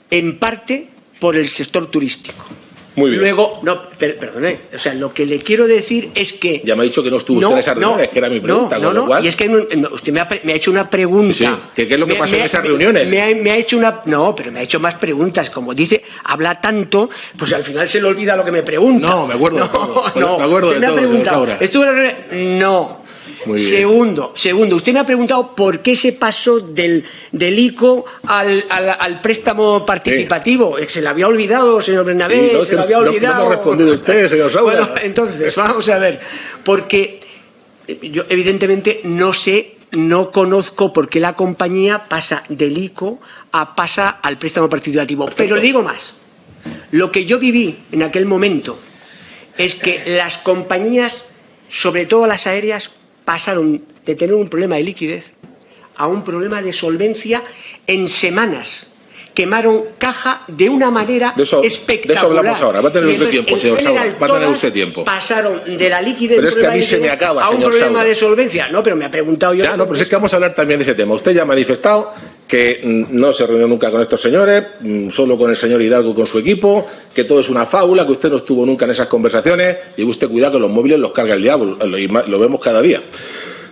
en parte por el sector turístico. Muy bien. Luego, no, perdone, o sea, lo que le quiero decir es que... Ya me ha dicho que no estuvo usted en esas reuniones, que era mi pregunta, con lo cual... Y es que usted me ha hecho una pregunta. Sí, ¿qué es lo que pasó en esas reuniones? Me ha hecho una... No, pero me ha hecho más preguntas. Como dice, habla tanto, pues al final se le olvida lo que me pregunta. No, me acuerdo de todo. No, me acuerdo de todo, Laura. ¿Estuvo en la reunión? No. Muy bien. Segundo, usted me ha preguntado por qué se pasó del ICO al préstamo participativo. Sí. Se le había olvidado, señor Bernabé, sí, no, se le había olvidado. No me ha respondido usted, señor Saura. Bueno, entonces, vamos a ver, porque yo evidentemente no conozco por qué la compañía pasa del ICO pasa al préstamo participativo. Perfecto. Pero le digo más. Lo que yo viví en aquel momento es que las compañías, sobre todo las aéreas, pasaron de tener un problema de liquidez a un problema de solvencia en semanas. Quemaron caja de una manera espectacular. De eso hablamos ahora. Va a tener usted tiempo, señor Saura. Va a tener usted tiempo. Pasaron de la liquidez pero es que a mí se me acaba, a un problema de solvencia. No, pero me ha preguntado yo. Ya, no, pero es que vamos a hablar también de ese tema. Usted ya ha manifestado que no se reunió nunca con estos señores, solo con el señor Hidalgo y con su equipo, que todo es una fábula, que usted no estuvo nunca en esas conversaciones, y usted cuidado que los móviles los carga el diablo, lo vemos cada día.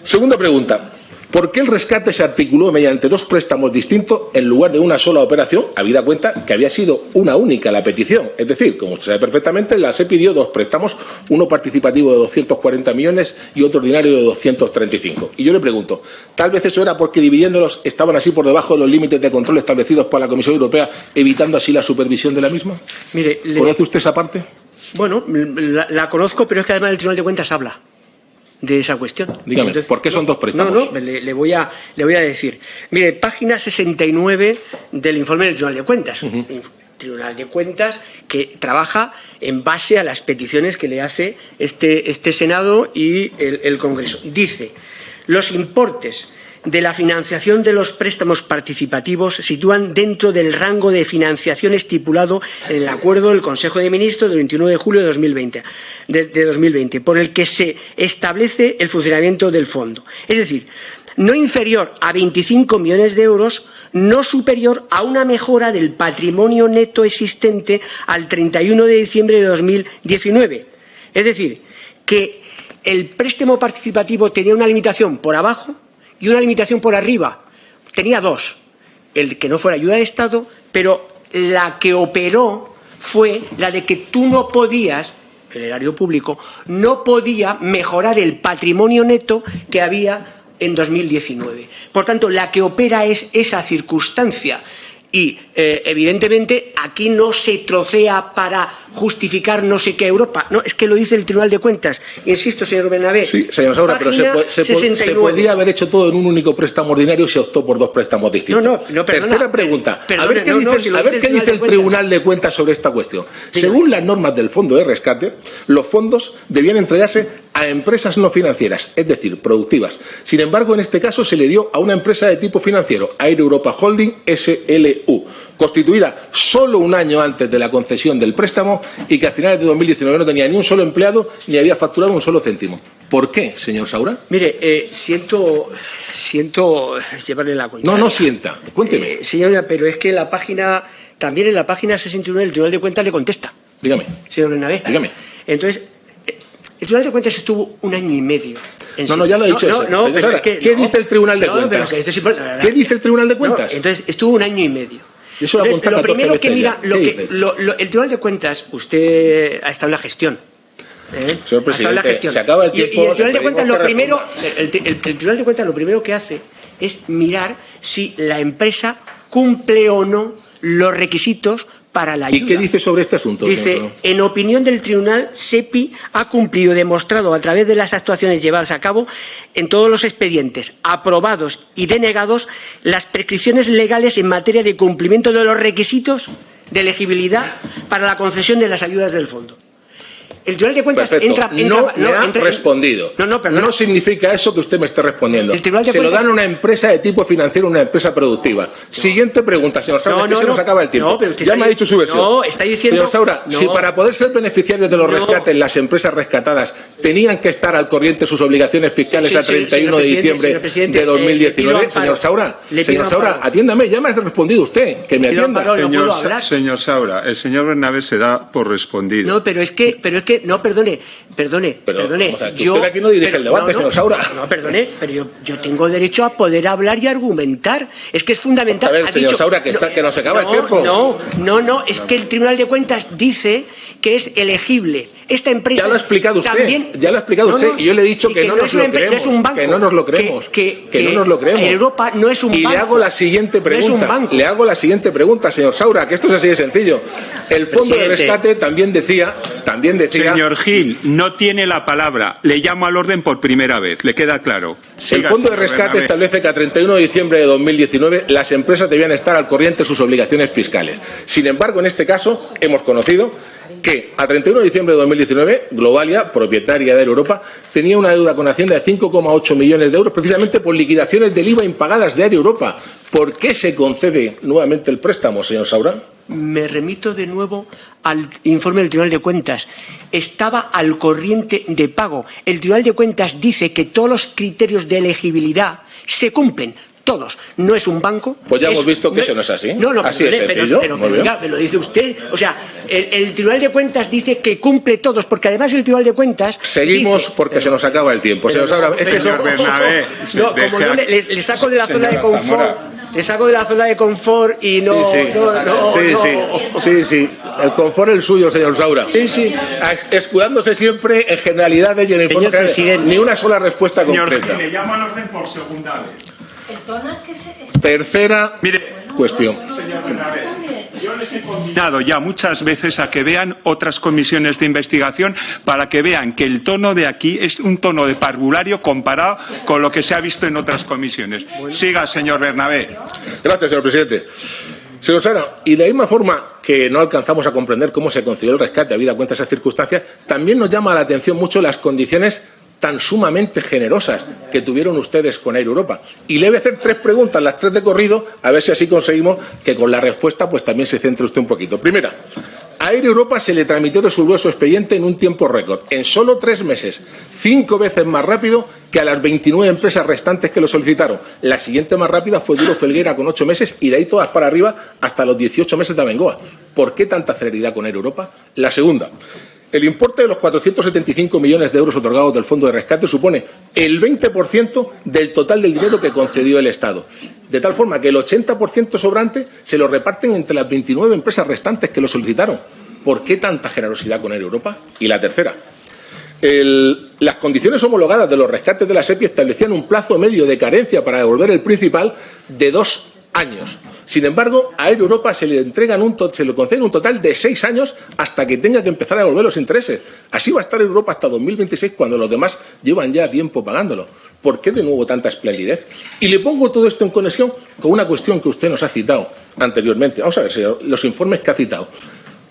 Segunda pregunta. ¿Por qué el rescate se articuló mediante dos préstamos distintos en lugar de una sola operación, habida cuenta que había sido una única la petición? Es decir, como usted sabe perfectamente, la SE pidió dos préstamos, uno participativo de 240 millones y otro ordinario de 235. Y yo le pregunto, ¿tal vez eso era porque dividiéndolos estaban así por debajo de los límites de control establecidos por la Comisión Europea, evitando así la supervisión de la misma? Mire, ¿Conoce usted esa parte? Bueno, la conozco, pero es que además el Tribunal de Cuentas habla de esa cuestión. Dígame, entonces, ¿por qué son dos préstamos? Le voy a decir. Mire, página 69 del informe del Tribunal de Cuentas. Tribunal de Cuentas que trabaja en base a las peticiones que le hace este Senado y el Congreso. Dice, los importes de la financiación de los préstamos participativos se sitúan dentro del rango de financiación estipulado en el acuerdo del Consejo de Ministros del 29 de julio de 2020, por el que se establece el funcionamiento del fondo. Es decir, no inferior a 25 millones de euros, no superior a una mejora del patrimonio neto existente al 31 de diciembre de 2019. Es decir, que el préstamo participativo tenía una limitación por abajo y una limitación por arriba. Tenía dos. El que no fuera ayuda de Estado, pero la que operó fue la de que tú no podías, el erario público, no podía mejorar el patrimonio neto que había en 2019. Por tanto, la que opera es esa circunstancia. Y, evidentemente, aquí no se trocea para justificar no sé qué Europa. No, es que lo dice el Tribunal de Cuentas. Insisto, señor Bernabé. Sí, señor Saura, pero se podía haber hecho todo en un único préstamo ordinario y se optó por dos préstamos distintos. No, perdona. Tercera pregunta. A ver qué dice el Tribunal de Cuentas sobre esta cuestión. Sí. Según las normas del Fondo de Rescate, los fondos debían entregarse a empresas no financieras, es decir, productivas. Sin embargo, en este caso se le dio a una empresa de tipo financiero, Air Europa Holding SLU, constituida solo un año antes de la concesión del préstamo y que a finales de 2019 no tenía ni un solo empleado ni había facturado un solo céntimo. ¿Por qué, señor Saura? Mire, siento llevarle la contraria. No sienta. Cuénteme. Señora, pero es que también en la página 61 el Tribunal de Cuentas le contesta. Dígame. Señor Bernabé. Dígame. Entonces, el Tribunal de Cuentas estuvo un año y medio. No, ya lo he dicho eso. ¿Qué dice el Tribunal de Cuentas? ¿Qué dice el Tribunal de Cuentas? Entonces, estuvo un año y medio. Eso lo primero que mira, el Tribunal de Cuentas, usted ha estado en la gestión. Señor presidente, se acaba el tiempo. Y el Tribunal de Cuentas el Tribunal de Cuentas lo primero que hace es mirar si la empresa cumple o no los requisitos para la ayuda. ¿Y qué dice sobre este asunto? Dice, en opinión del tribunal, SEPI ha cumplido y demostrado a través de las actuaciones llevadas a cabo en todos los expedientes aprobados y denegados las prescripciones legales en materia de cumplimiento de los requisitos de elegibilidad para la concesión de las ayudas del fondo. El Tribunal de Cuentas entra respondido. No significa eso que usted me esté respondiendo. Se lo dan a una empresa de tipo financiero, una empresa productiva. Siguiente pregunta, señor Saura, que se nos acaba el tiempo. Ya me ha dicho su versión. No, está diciendo... Señor Saura, si para poder ser beneficiarios de los rescates las empresas rescatadas tenían que estar al corriente sus obligaciones fiscales a 31 de diciembre de 2019, señor Saura, atiéndame, ya me ha respondido usted, que me atienda. Señor Saura, el señor Bernabé se da por respondido. No, pero es que no, perdone. Usted aquí no dirige el debate, señor Saura. No, perdone, pero yo tengo derecho a poder hablar y argumentar. Es que es fundamental. A ver, señor Saura, que nos acaba el tiempo. No, es que el Tribunal de Cuentas dice que es elegible. Esta empresa... Ya lo ha explicado usted, y yo le he dicho que no nos lo creemos. Que no nos lo creemos. Que no nos lo creemos. Europa no es un banco. Y le hago la siguiente pregunta. Señor Saura, que esto es así de sencillo. El Fondo de Rescate también decía... Señor Gil, no tiene la palabra. Le llamo al orden por primera vez. ¿Le queda claro? El Fondo de Rescate establece que a 31 de diciembre de 2019 las empresas debían estar al corriente de sus obligaciones fiscales. Sin embargo, en este caso, hemos conocido que a 31 de diciembre de 2019 Globalia, propietaria de Air Europa, tenía una deuda con Hacienda de 5,8 millones de euros precisamente por liquidaciones del IVA impagadas de Air Europa. ¿Por qué se concede nuevamente el préstamo, señor Saura? Me remito de nuevo al informe del Tribunal de Cuentas. Estaba al corriente de pago. El Tribunal de Cuentas dice que todos los criterios de elegibilidad se cumplen. todos. No es un banco. Pues ya hemos visto que eso no es así. No, así es sencillo. Pero me lo dice usted. O sea, el Tribunal de Cuentas dice que cumple todos, porque además el Tribunal de Cuentas... Seguimos dice, porque se nos acaba el tiempo. Señor Bernabé, como no le saco de la zona de confort... Le saco de la zona de confort y no... Sí. El confort es el suyo, señor Saura. Sí. Escudándose siempre en generalidades y en informes generales. Ni una sola respuesta concreta. Le llamo al orden por segunda vez. El tono es que Tercera cuestión. Señor Bernabé, yo les he convidado ya muchas veces a que vean otras comisiones de investigación para que vean que el tono de aquí es un tono de parvulario comparado con lo que se ha visto en otras comisiones. Siga, señor Bernabé. Gracias, señor presidente. Señor Saura, y de la misma forma que no alcanzamos a comprender cómo se concedió el rescate habida cuenta de esas circunstancias, también nos llama la atención mucho las condiciones tan sumamente generosas que tuvieron ustedes con Air Europa. Y le voy a hacer 3 preguntas, las 3 de corrido, a ver si así conseguimos que con la respuesta pues también se centre usted un poquito. Primera, a Air Europa se le tramitó y resolvió su expediente en un tiempo récord, en solo 3 meses, 5 veces más rápido que a las 29 empresas restantes que lo solicitaron. La siguiente más rápida fue Duro Felguera con 8 meses y de ahí todas para arriba hasta los 18 meses de Abengoa. ¿Por qué tanta celeridad con Air Europa? La segunda, el importe de los 475 millones de euros otorgados del Fondo de Rescate supone el 20% del total del dinero que concedió el Estado. De tal forma que el 80% sobrante se lo reparten entre las 29 empresas restantes que lo solicitaron. ¿Por qué tanta generosidad con Air Europa? Y la tercera, las condiciones homologadas de los rescates de la SEPI establecían un plazo medio de carencia para devolver el principal de 2 años. Sin embargo, a Air Europa se le conceden un total de 6 años hasta que tenga que empezar a devolver los intereses. Así va a estar Europa hasta 2026 cuando los demás llevan ya tiempo pagándolo. ¿Por qué de nuevo tanta esplendidez? Y le pongo todo esto en conexión con una cuestión que usted nos ha citado anteriormente. Vamos a ver, señor, los informes que ha citado.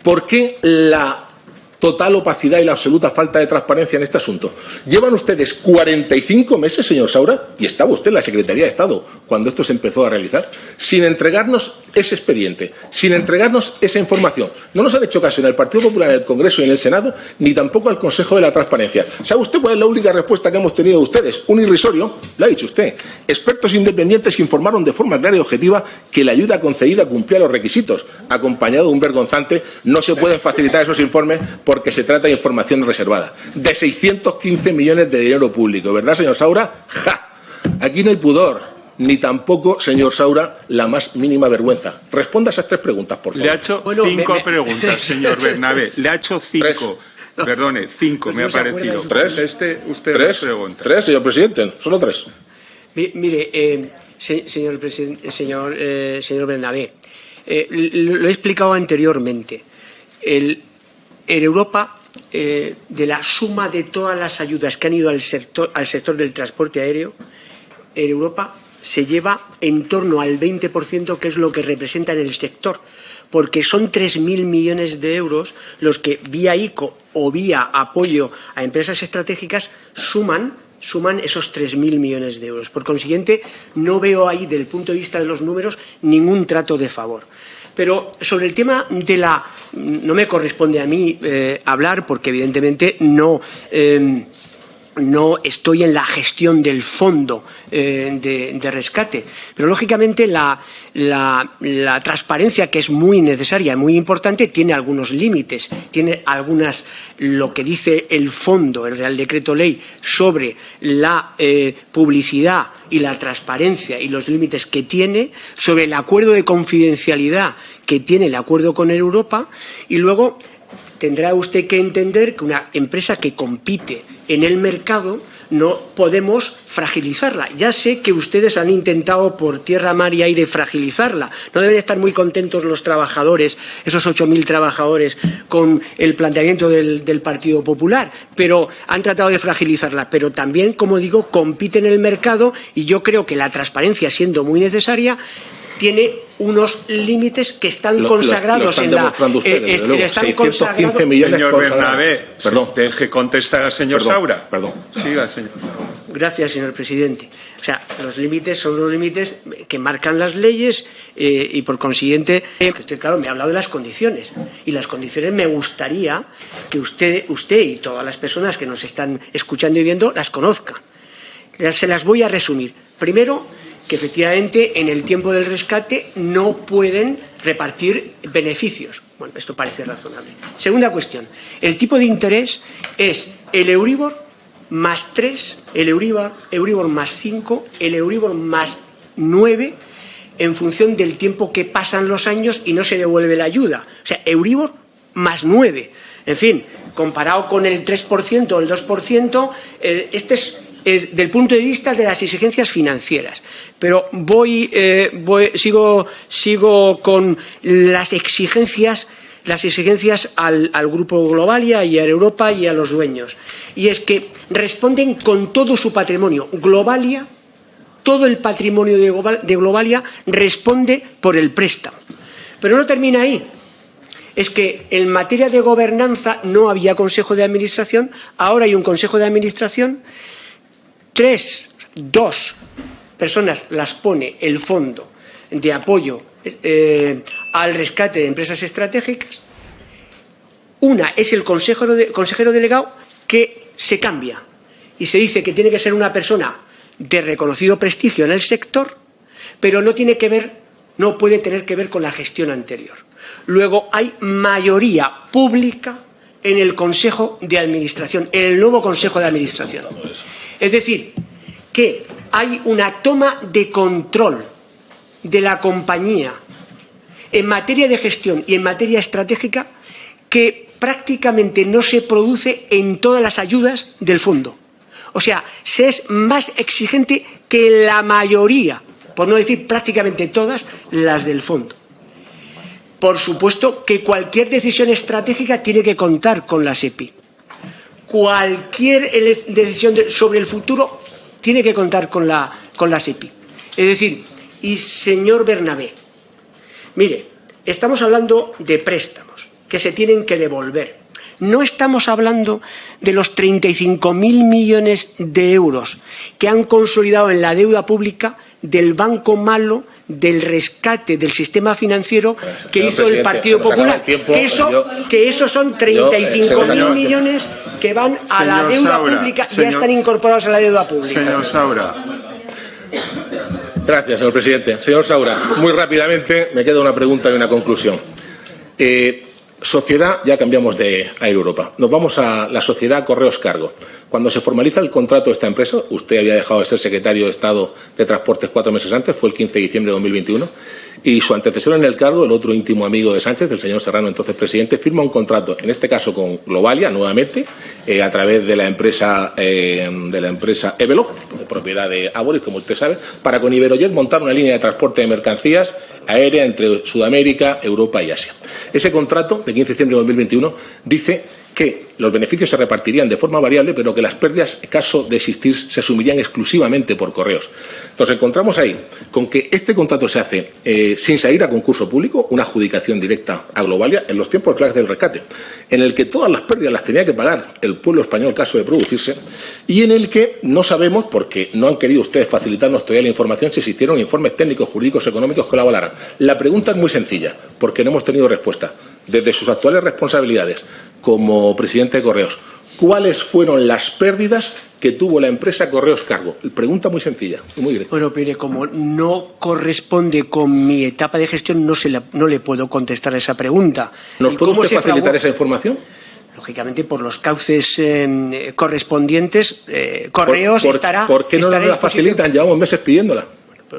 ¿Por qué la total opacidad y la absoluta falta de transparencia en este asunto? Llevan ustedes 45 meses, señor Saura, y estaba usted en la Secretaría de Estado cuando esto se empezó a realizar, sin entregarnos ese expediente, sin entregarnos esa información. No nos han hecho caso en el Partido Popular, en el Congreso y en el Senado, ni tampoco al Consejo de la Transparencia. ¿Sabe usted cuál es la única respuesta que hemos tenido de ustedes? Un irrisorio, lo ha dicho usted. Expertos independientes informaron de forma clara y objetiva que la ayuda concedida cumplía los requisitos, acompañado de un vergonzante. No se pueden facilitar esos informes porque se trata de información reservada. De 615 millones de dinero público, ¿verdad, señor Saura? ¡Ja! Aquí no hay pudor, ni tampoco, señor Saura, la más mínima vergüenza. Responda a esas 3 preguntas, por favor. Le ha hecho 5 preguntas, señor Bernabé. Le ha hecho 5. Perdone, 5 me ha parecido. 3. Usted 3 preguntas. 3, señor presidente. Solo 3. Mire, señor Bernabé, lo he explicado anteriormente. En Europa, de la suma de todas las ayudas que han ido al sector del transporte aéreo, en Europa se lleva en torno al 20%, que es lo que representa en el sector, porque son 3.000 millones de euros los que vía ICO o vía apoyo a empresas estratégicas suman esos 3.000 millones de euros. Por consiguiente, no veo ahí, desde el punto de vista de los números, ningún trato de favor. Pero sobre el tema no me corresponde a mí hablar, porque evidentemente no estoy en la gestión del fondo de rescate. Pero lógicamente la transparencia, que es muy necesaria, muy importante, tiene algunos límites, tiene lo que dice el fondo, el Real Decreto Ley, sobre la publicidad y la transparencia y los límites que tiene, sobre el acuerdo de confidencialidad que tiene el acuerdo con Europa, y luego tendrá usted que entender que una empresa que compite en el mercado no podemos fragilizarla. Ya sé que ustedes han intentado por tierra, mar y aire fragilizarla. No deben estar muy contentos los trabajadores, esos 8.000 trabajadores, con el planteamiento del Partido Popular, pero han tratado de fragilizarla. Pero también, como digo, compite en el mercado, y yo creo que la transparencia, siendo muy necesaria, tiene unos límites que están consagrados lo están demostrando ustedes, están 615 millones. Señor Bernabé, perdón, deje contestar al señor Saura. Perdón. Siga, señor. Gracias, señor presidente. O sea, los límites son los límites que marcan las leyes, y por consiguiente, usted, claro, me ha hablado de las condiciones. Y las condiciones me gustaría que usted y todas las personas que nos están escuchando y viendo las conozcan. Se las voy a resumir. Primero, que efectivamente en el tiempo del rescate no pueden repartir beneficios. Bueno, esto parece razonable. Segunda cuestión, el tipo de interés es el Euribor más 3, el Euribor más 5, el Euribor más 9, en función del tiempo que pasan los años y no se devuelve la ayuda. O sea, Euribor más 9. En fin, comparado con el 3% o el 2%, este es del punto de vista de las exigencias financieras. Pero sigo con las exigencias al Grupo Globalia y a Europa y a los dueños. Y es que responden con todo su patrimonio. Globalia, todo el patrimonio de Globalia responde por el préstamo. Pero no termina ahí. Es que en materia de gobernanza no había consejo de administración, ahora hay un consejo de administración. 2 personas las pone el Fondo de Apoyo al Rescate de Empresas Estratégicas. Una es el consejero delegado, que se cambia y se dice que tiene que ser una persona de reconocido prestigio en el sector, pero no puede tener que ver con la gestión anterior. Luego hay mayoría pública en el Consejo de Administración, en el nuevo Consejo de Administración. Es decir, que hay una toma de control de la compañía en materia de gestión y en materia estratégica que prácticamente no se produce en todas las ayudas del fondo. O sea, se es más exigente que la mayoría, por no decir prácticamente todas, las del fondo. Por supuesto que cualquier decisión estratégica tiene que contar con la SEPI. Cualquier decisión sobre el futuro tiene que contar con la SEPI. Es decir, y señor Bernabé, mire, estamos hablando de préstamos que se tienen que devolver. No estamos hablando de los 35.000 millones de euros que han consolidado en la deuda pública del banco malo, del rescate del sistema financiero que hizo el Partido Popular. Que esos son 35.000 millones que van a la deuda pública, ya están incorporados a la deuda pública. Señor Saura. Gracias, señor presidente. Señor Saura, muy rápidamente me queda una pregunta y una conclusión. Sociedad, ya cambiamos a Europa. Nos vamos a la sociedad Correos Cargo. Cuando se formaliza el contrato de esta empresa, usted había dejado de ser secretario de Estado de Transportes 4 meses antes, fue el 15 de diciembre de 2021, y su antecesor en el cargo, el otro íntimo amigo de Sánchez, el señor Serrano, entonces presidente, firma un contrato, en este caso con Globalia, nuevamente, a través de la empresa Evelo, de propiedad de Aboris, como usted sabe, para con Iberojet montar una línea de transporte de mercancías aérea entre Sudamérica, Europa y Asia. Ese contrato, de 15 de diciembre de 2021, dice que los beneficios se repartirían de forma variable, pero que las pérdidas, en caso de existir, se asumirían exclusivamente por Correos. Nos encontramos ahí con que este contrato se hace sin salir a concurso público, una adjudicación directa a Globalia, en los tiempos claves del rescate, en el que todas las pérdidas las tenía que pagar el pueblo español caso de producirse, y en el que no sabemos, porque no han querido ustedes facilitarnos todavía la información, si existieron informes técnicos, jurídicos, económicos que colaboraran. La pregunta es muy sencilla, porque no hemos tenido respuesta. Desde sus actuales responsabilidades como presidente de Correos, ¿cuáles fueron las pérdidas que tuvo la empresa Correos Cargo? Pregunta muy sencilla, muy directa. Bueno, mire, como no corresponde con mi etapa de gestión, no le puedo contestar a esa pregunta. ¿Nos puede usted facilitar esa información? Lógicamente, por los cauces correspondientes, Correos estará... ¿Por qué no nos la facilitan? Llevamos meses pidiéndola.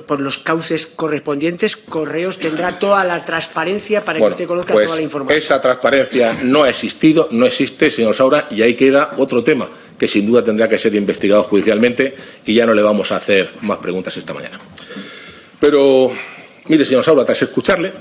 Por los cauces correspondientes, Correos tendrá toda la transparencia para que usted conozca toda la información. Esa transparencia no ha existido, no existe, señor Saura, y ahí queda otro tema que sin duda tendrá que ser investigado judicialmente, y ya no le vamos a hacer más preguntas esta mañana. Pero, mire, señor Saura, tras escucharle,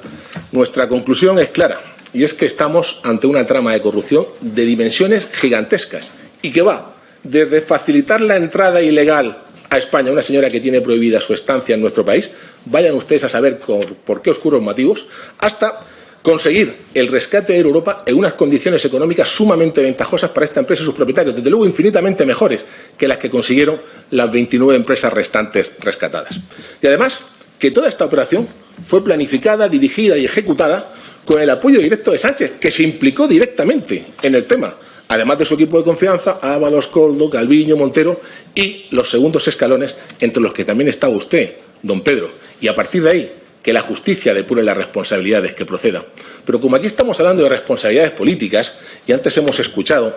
nuestra conclusión es clara, y es que estamos ante una trama de corrupción de dimensiones gigantescas, y que va desde facilitar la entrada ilegal a España una señora que tiene prohibida su estancia en nuestro país, vayan ustedes a saber por qué oscuros motivos, hasta conseguir el rescate de Europa en unas condiciones económicas sumamente ventajosas para esta empresa y sus propietarios, desde luego infinitamente mejores que las que consiguieron las 29 empresas restantes rescatadas. Y además, que toda esta operación fue planificada, dirigida y ejecutada con el apoyo directo de Sánchez, que se implicó directamente en el tema, además de su equipo de confianza, Ábalos, Coldo, Calviño, Montero y los segundos escalones, entre los que también estaba usted, don Pedro, y a partir de ahí que la justicia depure las responsabilidades que procedan. Pero como aquí estamos hablando de responsabilidades políticas, y antes hemos escuchado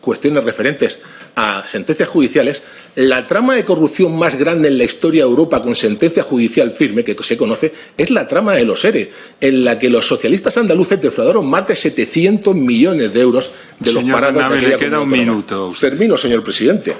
cuestiones referentes a sentencias judiciales, la trama de corrupción más grande en la historia de Europa con sentencia judicial firme que se conoce es la trama de los ERE, en la que los socialistas andaluces defraudaron más de 700 millones de euros de los parados de aquella comunidad autónoma. Termino, señor presidente.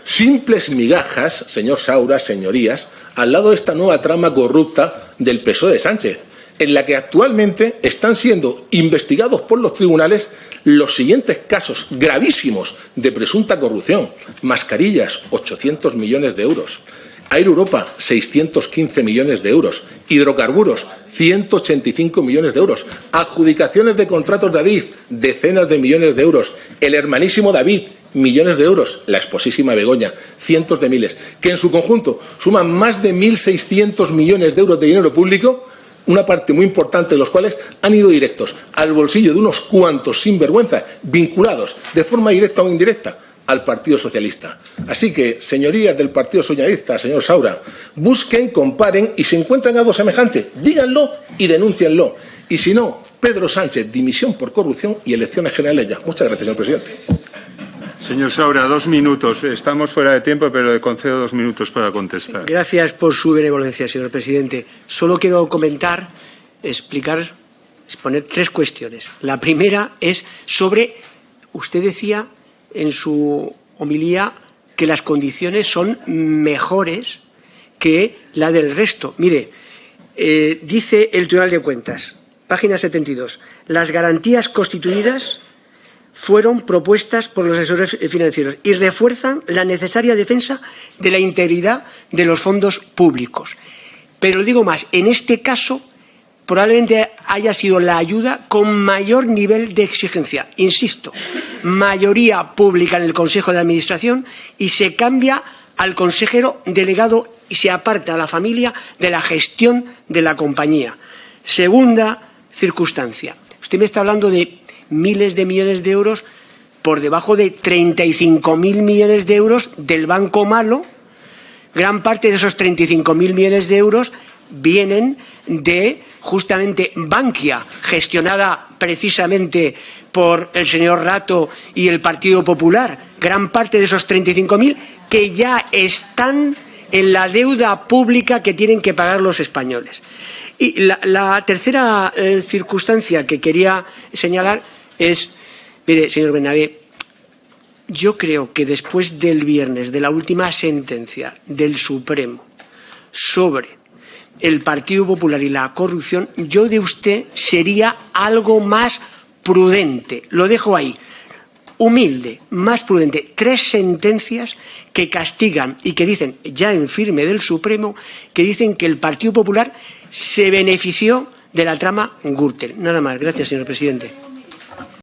Simples migajas, señor Saura, señorías, al lado de esta nueva trama corrupta del PSOE de Sánchez, en la que actualmente están siendo investigados por los tribunales los siguientes casos gravísimos de presunta corrupción: mascarillas, 800 millones de euros; Air Europa, 615 millones de euros; hidrocarburos, 185 millones de euros; adjudicaciones de contratos de Adif, decenas de millones de euros; el hermanísimo David, millones de euros; la esposísima Begoña, cientos de miles, que en su conjunto suman más de 1.600 millones de euros de dinero público, una parte muy importante de los cuales han ido directos al bolsillo de unos cuantos sinvergüenzas vinculados de forma directa o indirecta al Partido Socialista. Así que, señorías del Partido Socialista, señor Saura, busquen, comparen, y si encuentran algo semejante, díganlo y denúncienlo. Y si no, Pedro Sánchez, dimisión por corrupción y elecciones generales ya. Muchas gracias, señor presidente. Señor Saura, 2 minutos. Estamos fuera de tiempo, pero le concedo 2 minutos para contestar. Gracias por su benevolencia, señor presidente. Solo quiero comentar, exponer 3 cuestiones. La primera es sobre, usted decía en su homilía que las condiciones son mejores que la del resto. Mire, dice el Tribunal de Cuentas, página 72, las garantías constituidas fueron propuestas por los asesores financieros y refuerzan la necesaria defensa de la integridad de los fondos públicos. Pero digo más, en este caso probablemente haya sido la ayuda con mayor nivel de exigencia. Insisto, mayoría pública en el Consejo de Administración y se cambia al consejero delegado y se aparta a la familia de la gestión de la compañía. Segunda circunstancia. Usted me está hablando de miles de millones de euros por debajo de 35.000 millones de euros del Banco Malo. Gran parte de esos 35.000 millones de euros vienen de justamente Bankia, gestionada precisamente por el señor Rato y el Partido Popular. Gran parte de esos 35.000 que ya están en la deuda pública que tienen que pagar los españoles. Y la tercera circunstancia que quería señalar es, mire, señor Bernabé, yo creo que después del viernes, de la última sentencia del Supremo sobre el Partido Popular y la corrupción, yo de usted sería algo más prudente. Lo dejo ahí. Humilde, más prudente. 3 sentencias que castigan y que dicen, ya en firme del Supremo, que dicen que el Partido Popular se benefició de la trama Gürtel. Nada más. Gracias, señor presidente.